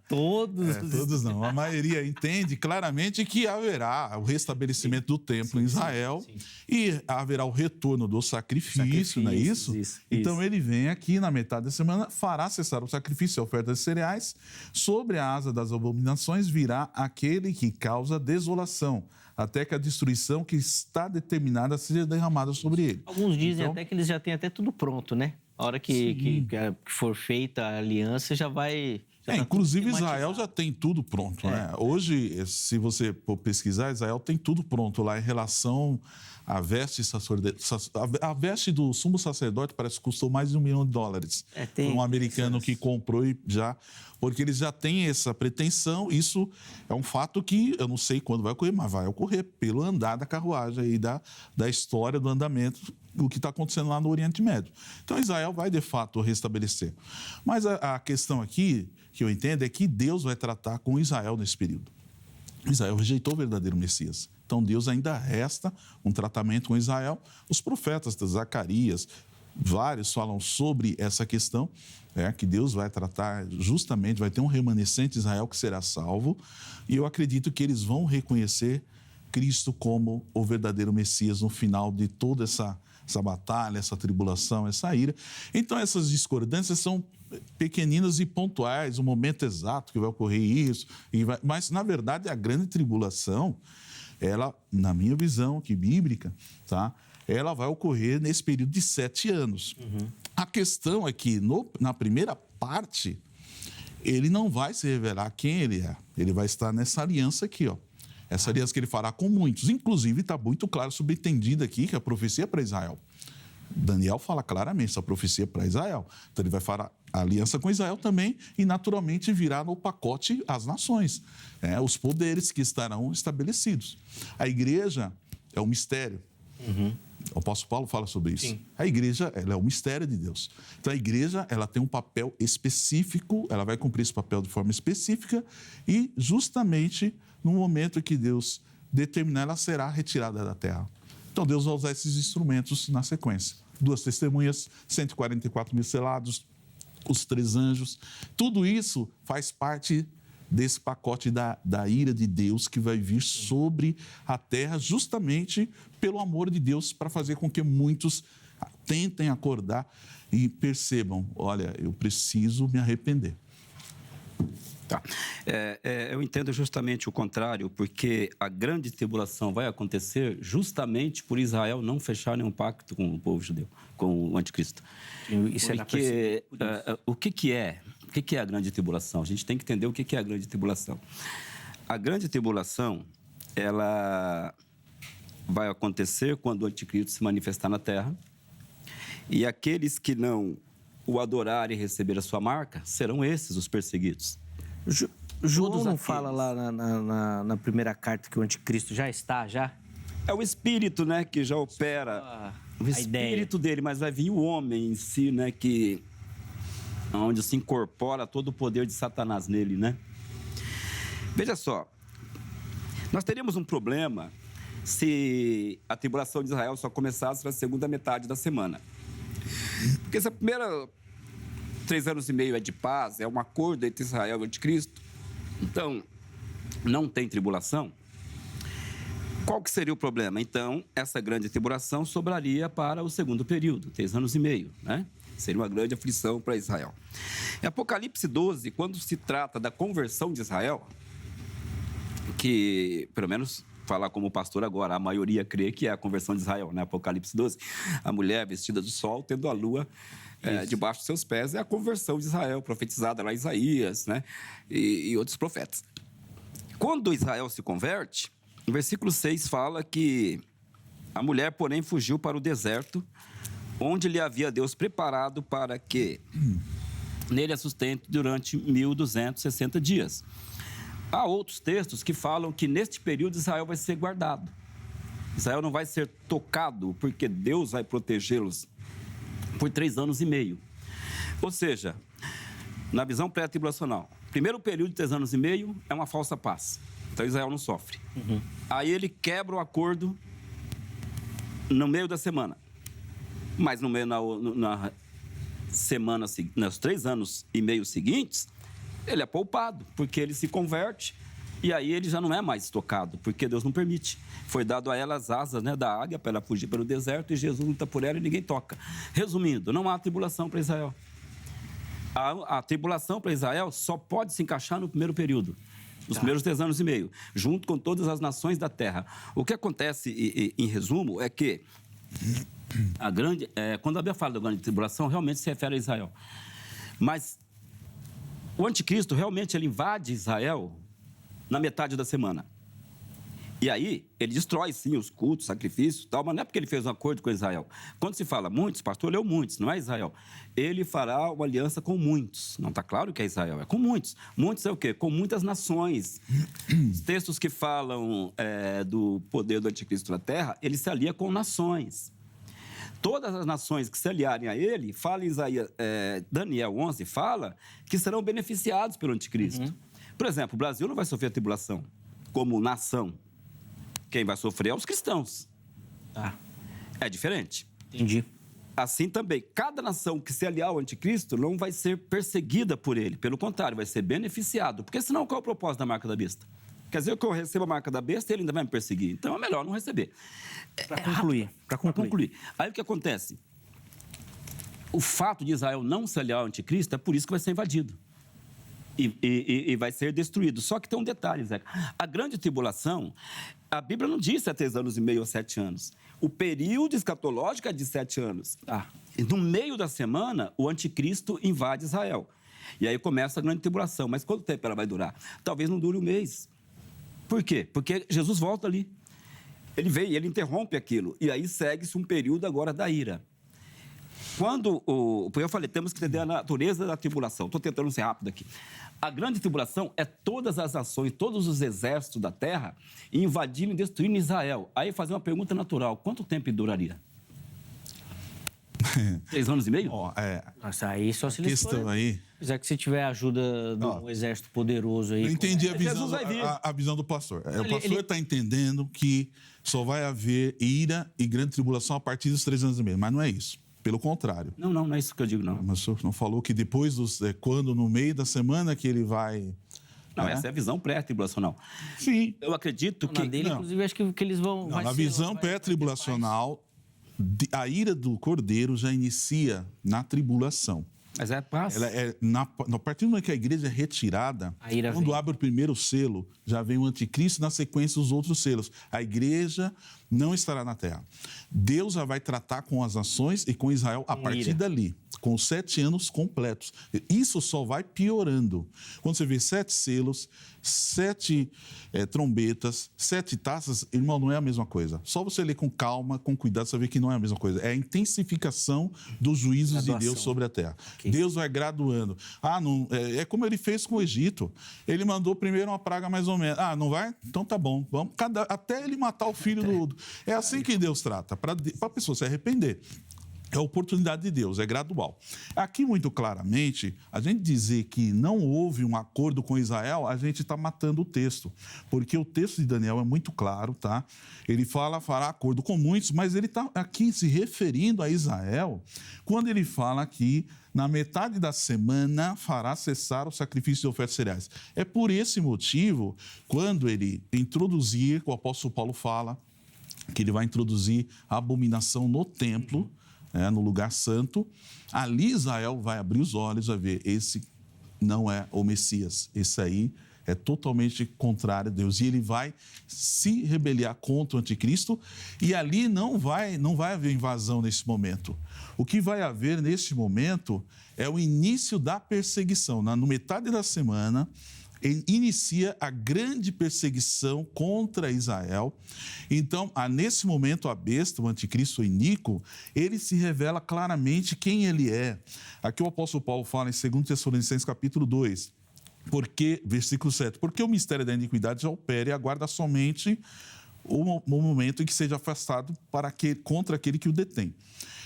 Speaker 3: Todos não. A maioria entende claramente que haverá o restabelecimento do templo em Israel e haverá o retorno do sacrifício, não é isso? Então ele vem aqui na metade da semana, fará cessar o sacrifício e a oferta de cereais, sobre a asa das abominações virá aquele que causa desolação, até que a destruição que está determinada seja derramada sobre ele.
Speaker 1: Alguns dizem até que eles já têm até tudo pronto, né? A hora que for feita a aliança, já vai...
Speaker 3: inclusive, Israel já tem tudo pronto, né? Hoje, se você for pesquisar, Israel tem tudo pronto lá em relação à veste a veste do sumo sacerdote parece que custou mais de $1 milhão. Foi um americano que comprou e já... Porque eles já têm essa pretensão. Isso é um fato que eu não sei quando vai ocorrer, mas vai ocorrer pelo andar da carruagem e da história do andamento, o que está acontecendo lá no Oriente Médio. Então, Israel vai, de fato, restabelecer. Mas a questão aqui, que eu entendo, é que Deus vai tratar com Israel nesse período. Israel rejeitou o verdadeiro Messias. Então, Deus ainda resta um tratamento com Israel. Os profetas de Zacarias, vários falam sobre essa questão, que Deus vai tratar justamente, vai ter um remanescente de Israel que será salvo, e eu acredito que eles vão reconhecer Cristo como o verdadeiro Messias no final de toda essa batalha, essa tribulação, essa ira. Então, essas discordâncias são pequeninas e pontuais, o momento exato que vai ocorrer isso, mas, na verdade, a grande tribulação, ela, na minha visão, que bíblica, ela vai ocorrer nesse período de 7 anos. A questão é que, na primeira parte, ele não vai se revelar quem ele é. Ele vai estar nessa aliança aqui, essa aliança que ele fará com muitos. Inclusive, está muito claro, subentendido aqui, que a profecia é para Israel. Daniel fala claramente, essa profecia é para Israel. Então, ele vai fará a aliança com Israel também e, naturalmente, virá no pacote as nações, os poderes que estarão estabelecidos. A igreja é um mistério. O apóstolo Paulo fala sobre isso. Sim. A igreja, ela é o mistério de Deus. Então, a igreja, ela tem um papel específico, ela vai cumprir esse papel de forma específica e, justamente, no momento que Deus determinar, ela será retirada da terra. Então, Deus vai usar esses instrumentos na sequência. 2 testemunhas, 144 mil selados, os 3 anjos. Tudo isso faz parte desse pacote da ira de Deus que vai vir sobre a terra justamente pelo amor de Deus, para fazer com que muitos tentem acordar e percebam, olha, eu preciso me arrepender.
Speaker 2: Tá. Eu entendo justamente o contrário, porque a grande tribulação vai acontecer justamente por Israel não fechar nenhum pacto com o povo judeu, com o anticristo. Porque o que é a grande tribulação? A gente tem que entender o que é a grande tribulação. A grande tribulação, ela vai acontecer quando o anticristo se manifestar na terra, e aqueles que não o adorarem e receber a sua marca serão esses os perseguidos.
Speaker 1: João não fala lá na primeira carta que o anticristo já está, já?
Speaker 2: É o espírito, né, que já opera, o espírito dele, mas vai vir o homem em si, né, onde se incorpora todo o poder de Satanás nele, né? Veja só, nós teríamos um problema se a tribulação de Israel só começasse na segunda metade da semana. Porque essa primeira 3 anos e meio é de paz, é um acordo entre Israel e o anticristo. Então, não tem tribulação. Qual que seria o problema? Então, essa grande tribulação sobraria para o segundo período, 3 anos e meio, né? Seria uma grande aflição para Israel. Em Apocalipse 12, quando se trata da conversão de Israel, que, pelo menos, falar como pastor agora, a maioria crê que é a conversão de Israel, né? Apocalipse 12, a mulher vestida do sol, tendo a lua debaixo dos seus pés, é a conversão de Israel, profetizada lá em Isaías, né? E outros profetas. Quando Israel se converte, o versículo 6 fala que a mulher, porém, fugiu para o deserto, onde lhe havia Deus preparado para que nele a sustente durante 1.260 dias. Há outros textos que falam que neste período Israel vai ser guardado. Israel não vai ser tocado, porque Deus vai protegê-los por 3 anos e meio. Ou seja, na visão pré-tribulacional, primeiro período de 3 anos e meio é uma falsa paz. Então Israel não sofre. Aí ele quebra o acordo no meio da semana. Mas no meio na semana, nos 3 anos e meio seguintes, ele é poupado, porque ele se converte e aí ele já não é mais tocado, porque Deus não permite. Foi dado a ela as asas, né, da águia para ela fugir pelo deserto e Jesus luta por ela e ninguém toca. Resumindo, não há tribulação para Israel. A tribulação para Israel só pode se encaixar no primeiro período, nos primeiros 3 anos e meio, junto com todas as nações da terra. O que acontece, em resumo, é que quando a Bíblia fala da grande tribulação, realmente se refere a Israel. Mas o anticristo realmente ele invade Israel na metade da semana. E aí, ele destrói, sim, os cultos, sacrifícios e tal, mas não é porque ele fez um acordo com Israel. Quando se fala muitos, pastor leu muitos, não é Israel. Ele fará uma aliança com muitos. Não está claro que é Israel, é com muitos. Muitos é o quê? Com muitas nações. Os textos que falam do poder do anticristo na terra, ele se alia com nações. Todas as nações que se aliarem a ele, fala em Isaías, Daniel 11, fala que serão beneficiados pelo anticristo. Por exemplo, o Brasil não vai sofrer a tribulação como nação. Quem vai sofrer é os cristãos. É diferente.
Speaker 1: Entendi.
Speaker 2: Assim também, cada nação que se aliar ao anticristo não vai ser perseguida por ele. Pelo contrário, vai ser beneficiado. Porque senão, qual é o propósito da marca da besta? Quer dizer que eu recebo a marca da besta e ele ainda vai me perseguir. Então, é melhor não receber.
Speaker 1: Para concluir.
Speaker 2: Aí, o que acontece? O fato de Israel não se aliar ao anticristo é por isso que vai ser invadido. E vai ser destruído. Só que tem um detalhe, Zé. A grande tribulação, a Bíblia não diz se é 3 anos e meio ou 7 anos. O período escatológico é de 7 anos. No meio da semana, o anticristo invade Israel. E aí começa a grande tribulação. Mas quanto tempo ela vai durar? Talvez não dure um mês. Por quê? Porque Jesus volta ali. Ele vem, ele interrompe aquilo. E aí segue-se um período agora da ira. Eu falei, temos que entender a natureza da tribulação. Estou tentando ser rápido aqui. A grande tribulação é todas as nações, todos os exércitos da terra invadindo e destruindo Israel. Aí fazer uma pergunta natural, quanto tempo duraria? 3 anos e meio?
Speaker 1: Nossa, aí só se eles
Speaker 3: questão aí.
Speaker 1: Já que se tiver a ajuda de um exército poderoso aí.
Speaker 3: Eu entendi a visão do pastor. O pastor está entendendo que só vai haver ira e grande tribulação a partir dos 3 anos e meio. Mas não é isso. Pelo contrário.
Speaker 2: Não é isso que eu digo, não.
Speaker 3: Mas o senhor não falou que depois quando no meio da semana que ele vai...
Speaker 2: Não, essa é a visão pré-tribulacional.
Speaker 3: Sim.
Speaker 2: Eu acredito que...
Speaker 1: Inclusive, acho que eles vão...
Speaker 3: Não, na visão pré-tribulacional, a ira do cordeiro já inicia na tribulação.
Speaker 2: Mas é paz.
Speaker 3: A partir do momento que a igreja é retirada, quando
Speaker 1: vem.
Speaker 3: abre o primeiro selo, já vem o anticristo na sequência dos outros selos. A igreja não estará na terra. Deus já vai tratar com as nações e com Israel a partir dali, com os 7 anos completos. Isso só vai piorando. Quando você vê 7 selos, 7 trombetas, 7 taças, irmão, não é a mesma coisa. Só você ler com calma, com cuidado, você vê que não é a mesma coisa. É a intensificação dos juízos de Deus sobre a terra. Okay. Deus vai graduando. É como ele fez com o Egito. Ele mandou primeiro uma praga mais ou menos. Não vai? Então tá bom. Vamos até ele matar o filho do... É assim que Deus trata, para a pessoa se arrepender. É a oportunidade de Deus, é gradual. Aqui, muito claramente, a gente dizer que não houve um acordo com Israel, a gente está matando o texto. Porque o texto de Daniel é muito claro, tá? Ele fala, fará acordo com muitos, mas ele está aqui se referindo a Israel quando ele fala que na metade da semana fará cessar o sacrifício de ofertas cereais. É por esse motivo, quando ele introduzir, o apóstolo Paulo fala que ele vai introduzir a abominação no templo, no lugar santo, ali Israel vai abrir os olhos, vai ver, esse não é o Messias, esse aí é totalmente contrário a Deus. E ele vai se rebeliar contra o anticristo e ali não vai haver invasão nesse momento. O que vai haver nesse momento é o início da perseguição. No metade da semana, ele inicia a grande perseguição contra Israel. Então, nesse momento, a besta, o anticristo iníquo, ele se revela claramente quem ele é. Aqui o apóstolo Paulo fala em 2 Tessalonicenses capítulo 2, versículo 7, porque o mistério da iniquidade já opera e aguarda somente o momento em que seja afastado contra aquele que o detém.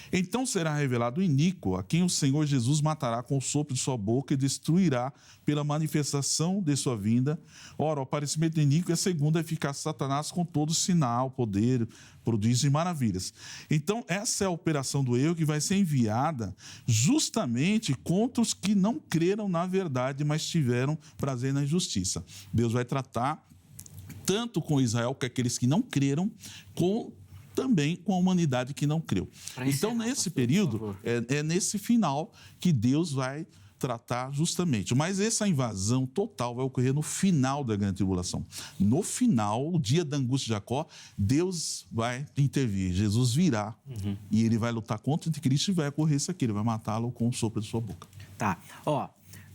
Speaker 3: Então será revelado o iníquo, a quem o Senhor Jesus matará com o sopro de sua boca e destruirá pela manifestação de sua vinda. Ora, o aparecimento do iníquo é segundo a eficácia de Satanás com todo sinal, poder, prodígios e maravilhas. Então, essa é a operação do erro que vai ser enviada justamente contra os que não creram na verdade, mas tiveram prazer na injustiça. Deus vai tratar tanto com Israel, com aqueles que não creram, também com a humanidade que não creu. Então, nesse período, é nesse final que Deus vai tratar justamente. Mas essa invasão total vai ocorrer no final da grande tribulação. No final, o dia da angústia de Jacó, Deus vai intervir. Jesus virá e ele vai lutar contra o anticristo e vai ocorrer isso aqui. Ele vai matá-lo com o sopro de sua boca.
Speaker 1: Tá.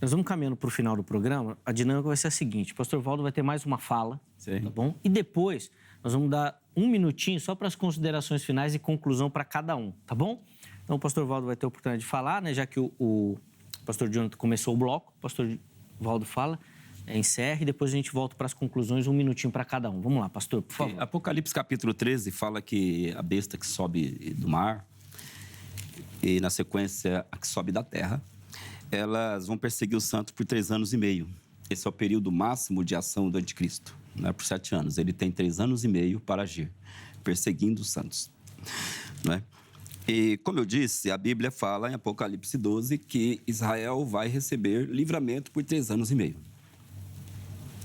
Speaker 1: Nós vamos caminhando para o final do programa. A dinâmica vai ser a seguinte. O pastor Valdo vai ter mais uma fala, tá bom? E depois nós vamos dar um minutinho só para as considerações finais e conclusão para cada um, tá bom? Então, o pastor Valdo vai ter a oportunidade de falar, né? Já que o pastor Jonathan começou o bloco, o pastor Valdo fala, encerra e depois a gente volta para as conclusões, um minutinho para cada um. Vamos lá, pastor, por favor.
Speaker 2: Apocalipse capítulo 13 fala que a besta que sobe do mar e, na sequência, a que sobe da terra, elas vão perseguir os santos por 3 anos e meio. Esse é o período máximo de ação do anticristo. Não é por 7 anos. Ele tem 3 anos e meio para agir, perseguindo os santos. Não é? E, como eu disse, a Bíblia fala em Apocalipse 12 que Israel vai receber livramento por 3 anos e meio.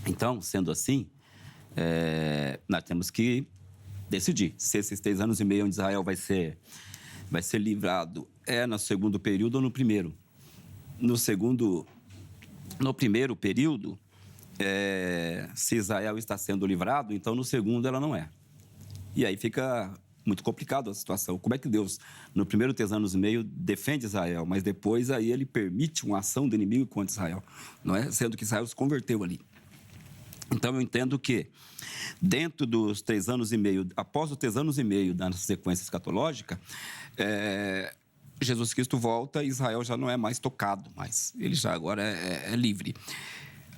Speaker 2: Então, sendo assim, nós temos que decidir se esses 3 anos e meio onde Israel vai ser livrado no segundo período ou no primeiro. No primeiro período, se Israel está sendo livrado, então no segundo ela não é. E aí fica muito complicado a situação. Como é que Deus, no primeiro 3 anos e meio, defende Israel, mas depois aí ele permite uma ação do inimigo contra Israel, não é? Sendo que Israel se converteu ali. Então eu entendo que dentro dos 3 anos e meio, após os 3 anos e meio da sequência escatológica, Jesus Cristo volta e Israel já não é mais tocado, mas ele já agora é livre.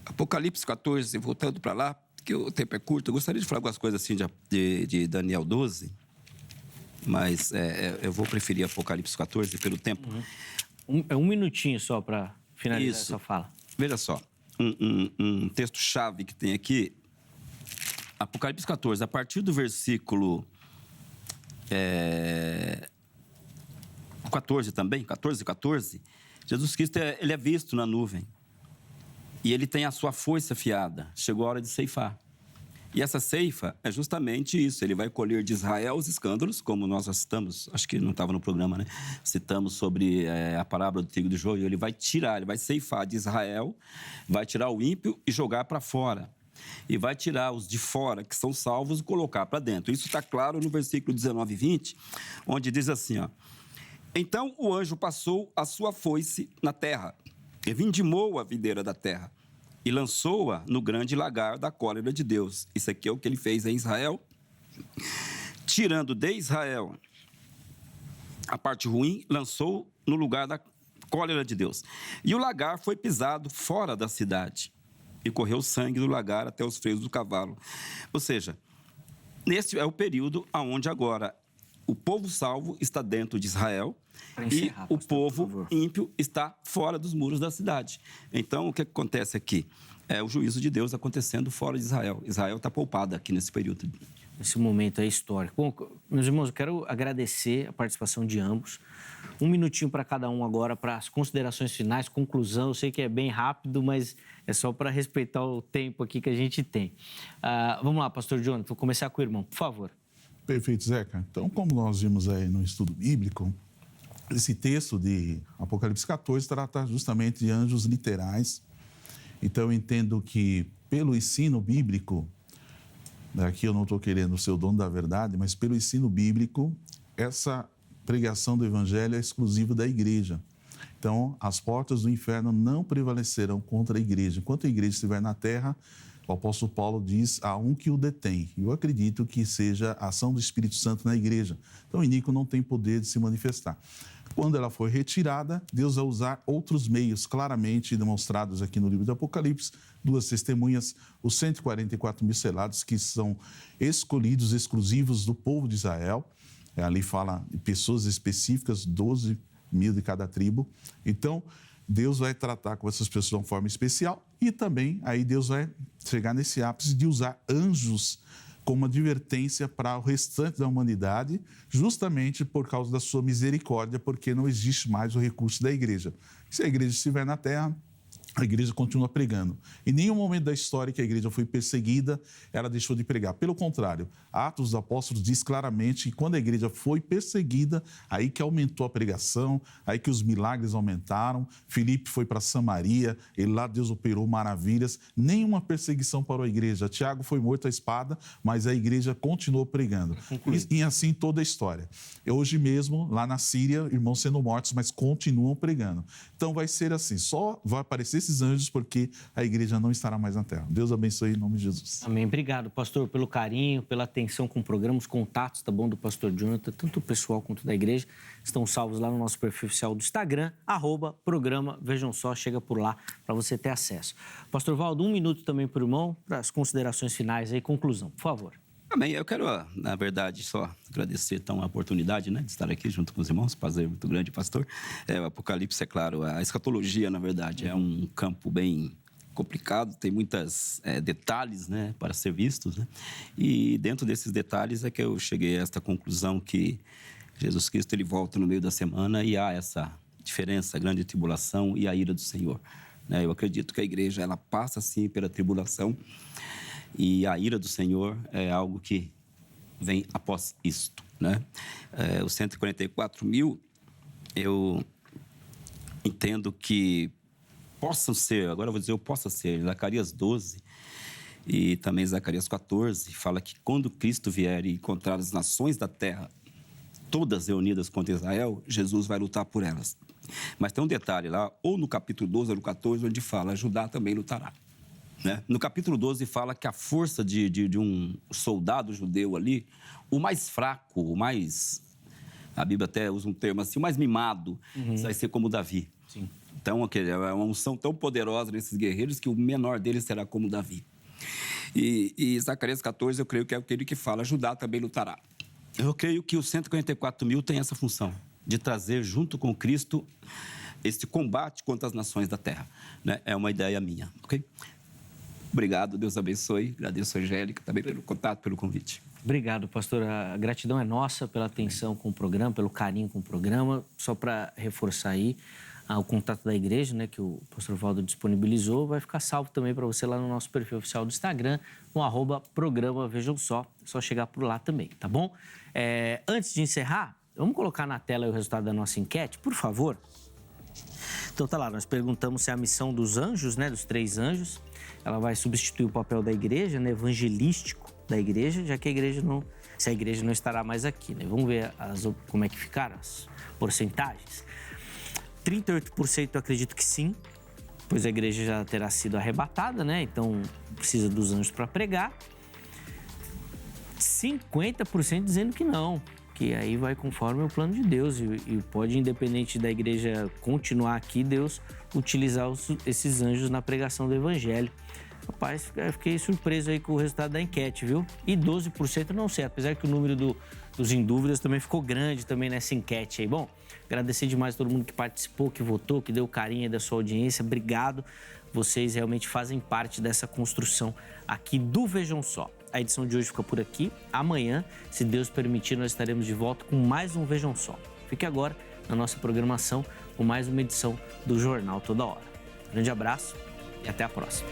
Speaker 2: Apocalipse 14, voltando para lá, porque o tempo é curto, eu gostaria de falar algumas coisas assim de Daniel 12, mas eu vou preferir Apocalipse 14 pelo tempo.
Speaker 1: Um minutinho só para finalizar essa fala.
Speaker 2: Veja só, um texto-chave que tem aqui, Apocalipse 14, a partir do versículo 14 também, 14, Jesus Cristo ele é visto na nuvem. E ele tem a sua foice afiada. Chegou a hora de ceifar. E essa ceifa é justamente isso. Ele vai colher de Israel os escândalos, como nós já citamos, acho que não estava no programa, né? Citamos sobre a parábola do trigo e do joio. Ele vai vai ceifar de Israel, vai tirar o ímpio e jogar para fora. E vai tirar os de fora, que são salvos, e colocar para dentro. Isso está claro no versículo 19 e 20, onde diz assim, ó. Então o anjo passou a sua foice na terra, e vindimou a videira da terra, e lançou-a no grande lagar da cólera de Deus. Isso aqui é o que ele fez em Israel, tirando de Israel a parte ruim, lançou no lugar da cólera de Deus. E o lagar foi pisado fora da cidade, e correu sangue do lagar até os freios do cavalo. Ou seja, nesse é o período onde agora o povo salvo está dentro de Israel e
Speaker 1: encerrar,
Speaker 2: o
Speaker 1: pastor,
Speaker 2: povo ímpio está fora dos muros da cidade. Então, o que acontece aqui? É o juízo de Deus acontecendo fora de Israel. Israel está poupada aqui nesse período.
Speaker 1: Esse momento é histórico. Bom, meus irmãos, eu quero agradecer a participação de ambos. Um minutinho para cada um agora para as considerações finais, conclusão. Eu sei que é bem rápido, mas é só para respeitar o tempo aqui que a gente tem. Vamos lá, pastor Jonathan, vou começar com o irmão, por favor.
Speaker 3: Perfeito, Zeca. Então, como nós vimos aí no estudo bíblico, esse texto de Apocalipse 14 trata justamente de anjos literais. Então, eu entendo que, pelo ensino bíblico, aqui eu não estou querendo ser o dono da verdade, mas pelo ensino bíblico, essa pregação do evangelho é exclusiva da igreja. Então, as portas do inferno não prevalecerão contra a igreja. Enquanto a igreja estiver na terra, o apóstolo Paulo diz, há um que o detém. Eu acredito que seja a ação do Espírito Santo na igreja. Então, o iníquo não tem poder de se manifestar. Quando ela for retirada, Deus vai usar outros meios, claramente demonstrados aqui no livro do Apocalipse, 2 testemunhas, os 144 mil selados, que são escolhidos, exclusivos do povo de Israel. Ali fala de pessoas específicas, 12 mil de cada tribo. Então, Deus vai tratar com essas pessoas de uma forma especial e também aí Deus vai chegar nesse ápice de usar anjos como advertência para o restante da humanidade, justamente por causa da sua misericórdia, porque não existe mais o recurso da igreja. Se a igreja estiver na terra, a igreja continua pregando. Em nenhum momento da história que a igreja foi perseguida, ela deixou de pregar. Pelo contrário, Atos dos Apóstolos diz claramente que quando a igreja foi perseguida, aí que aumentou a pregação, aí que os milagres aumentaram. Filipe foi para Samaria, e lá Deus operou maravilhas. Nenhuma perseguição parou a igreja. Tiago foi morto à espada, mas a igreja continuou pregando. E assim toda a história. Hoje mesmo, lá na Síria, irmãos sendo mortos, mas continuam pregando. Então vai ser assim, só vai aparecer esses anjos porque a igreja não estará mais na terra. Deus abençoe em nome de Jesus.
Speaker 1: Amém. Obrigado, pastor, pelo carinho, pela atenção com o programa, os contatos, tá bom, do pastor Jonathan, tanto o pessoal quanto da igreja, estão salvos lá no nosso perfil oficial do Instagram, @programa Vejam Só, chega por lá para você ter acesso. Pastor Valdo, 1 minuto também para o irmão, para as considerações finais e conclusão, por favor.
Speaker 2: Amém. Eu quero, na verdade, só agradecer então a oportunidade, né, de estar aqui junto com os irmãos. Prazer muito grande, pastor. O Apocalipse, é claro, a escatologia, na verdade, é um campo bem complicado, tem muitos detalhes, né, para ser vistos, né? E dentro desses detalhes é que eu cheguei a esta conclusão que Jesus Cristo ele volta no meio da semana e há essa diferença, a grande tribulação e a ira do Senhor, né? Eu acredito que a igreja ela passa sim pela tribulação. E a ira do Senhor é algo que vem após isto, né? Os 144 mil, eu entendo que possam ser, agora eu vou dizer, eu possa ser, Zacarias 12 e também Zacarias 14, fala que quando Cristo vier e encontrar as nações da terra, todas reunidas contra Israel, Jesus vai lutar por elas. Mas tem um detalhe lá, ou no capítulo 12 ou no 14, onde fala, Judá também lutará. Né? No capítulo 12 fala que a força de um soldado judeu ali, o mais fraco, o mais... A Bíblia até usa um termo assim, o mais mimado, vai ser como Davi.
Speaker 1: Sim.
Speaker 2: Então, é uma unção tão poderosa nesses guerreiros que o menor deles será como Davi. E Zacarias 14, eu creio que é aquele que fala, Judá também lutará. Eu creio que os 144 mil tem essa função, de trazer junto com Cristo esse combate contra as nações da terra. Né? É uma ideia minha, ok? Obrigado, Deus abençoe. Agradeço a Angélica também pelo contato, pelo convite.
Speaker 1: Obrigado, pastor. A gratidão é nossa pela atenção com o programa, pelo carinho com o programa. Só para reforçar aí, o contato da igreja, né, que o pastor Valdo disponibilizou, vai ficar salvo também para você lá no nosso perfil oficial do Instagram, no @programa Vejam Só. É só chegar por lá também, tá bom? Antes de encerrar, vamos colocar na tela o resultado da nossa enquete, por favor. Então tá lá, nós perguntamos se a missão dos anjos, né, dos 3 anjos, ela vai substituir o papel da igreja, né, evangelístico da igreja, já que a igreja não, se a igreja não estará mais aqui, né? Vamos ver como é que ficaram as porcentagens. 38% eu acredito que sim, pois a igreja já terá sido arrebatada, né? Então precisa dos anjos para pregar. 50% dizendo que não, que aí vai conforme o plano de Deus e pode, independente da igreja continuar aqui, Deus utilizar esses anjos na pregação do evangelho. Rapaz, fiquei surpreso aí com o resultado da enquete, viu? E 12% não sei, apesar que o número dos em dúvidas também ficou grande também nessa enquete aí. Bom, agradecer demais a todo mundo que participou, que votou, que deu carinho aí da sua audiência. Obrigado. Vocês realmente fazem parte dessa construção aqui do Vejam Só. A edição de hoje fica por aqui. Amanhã, se Deus permitir, nós estaremos de volta com mais um Vejam Só. Fique agora na nossa programação com mais uma edição do Jornal Toda Hora. Grande abraço e até a próxima.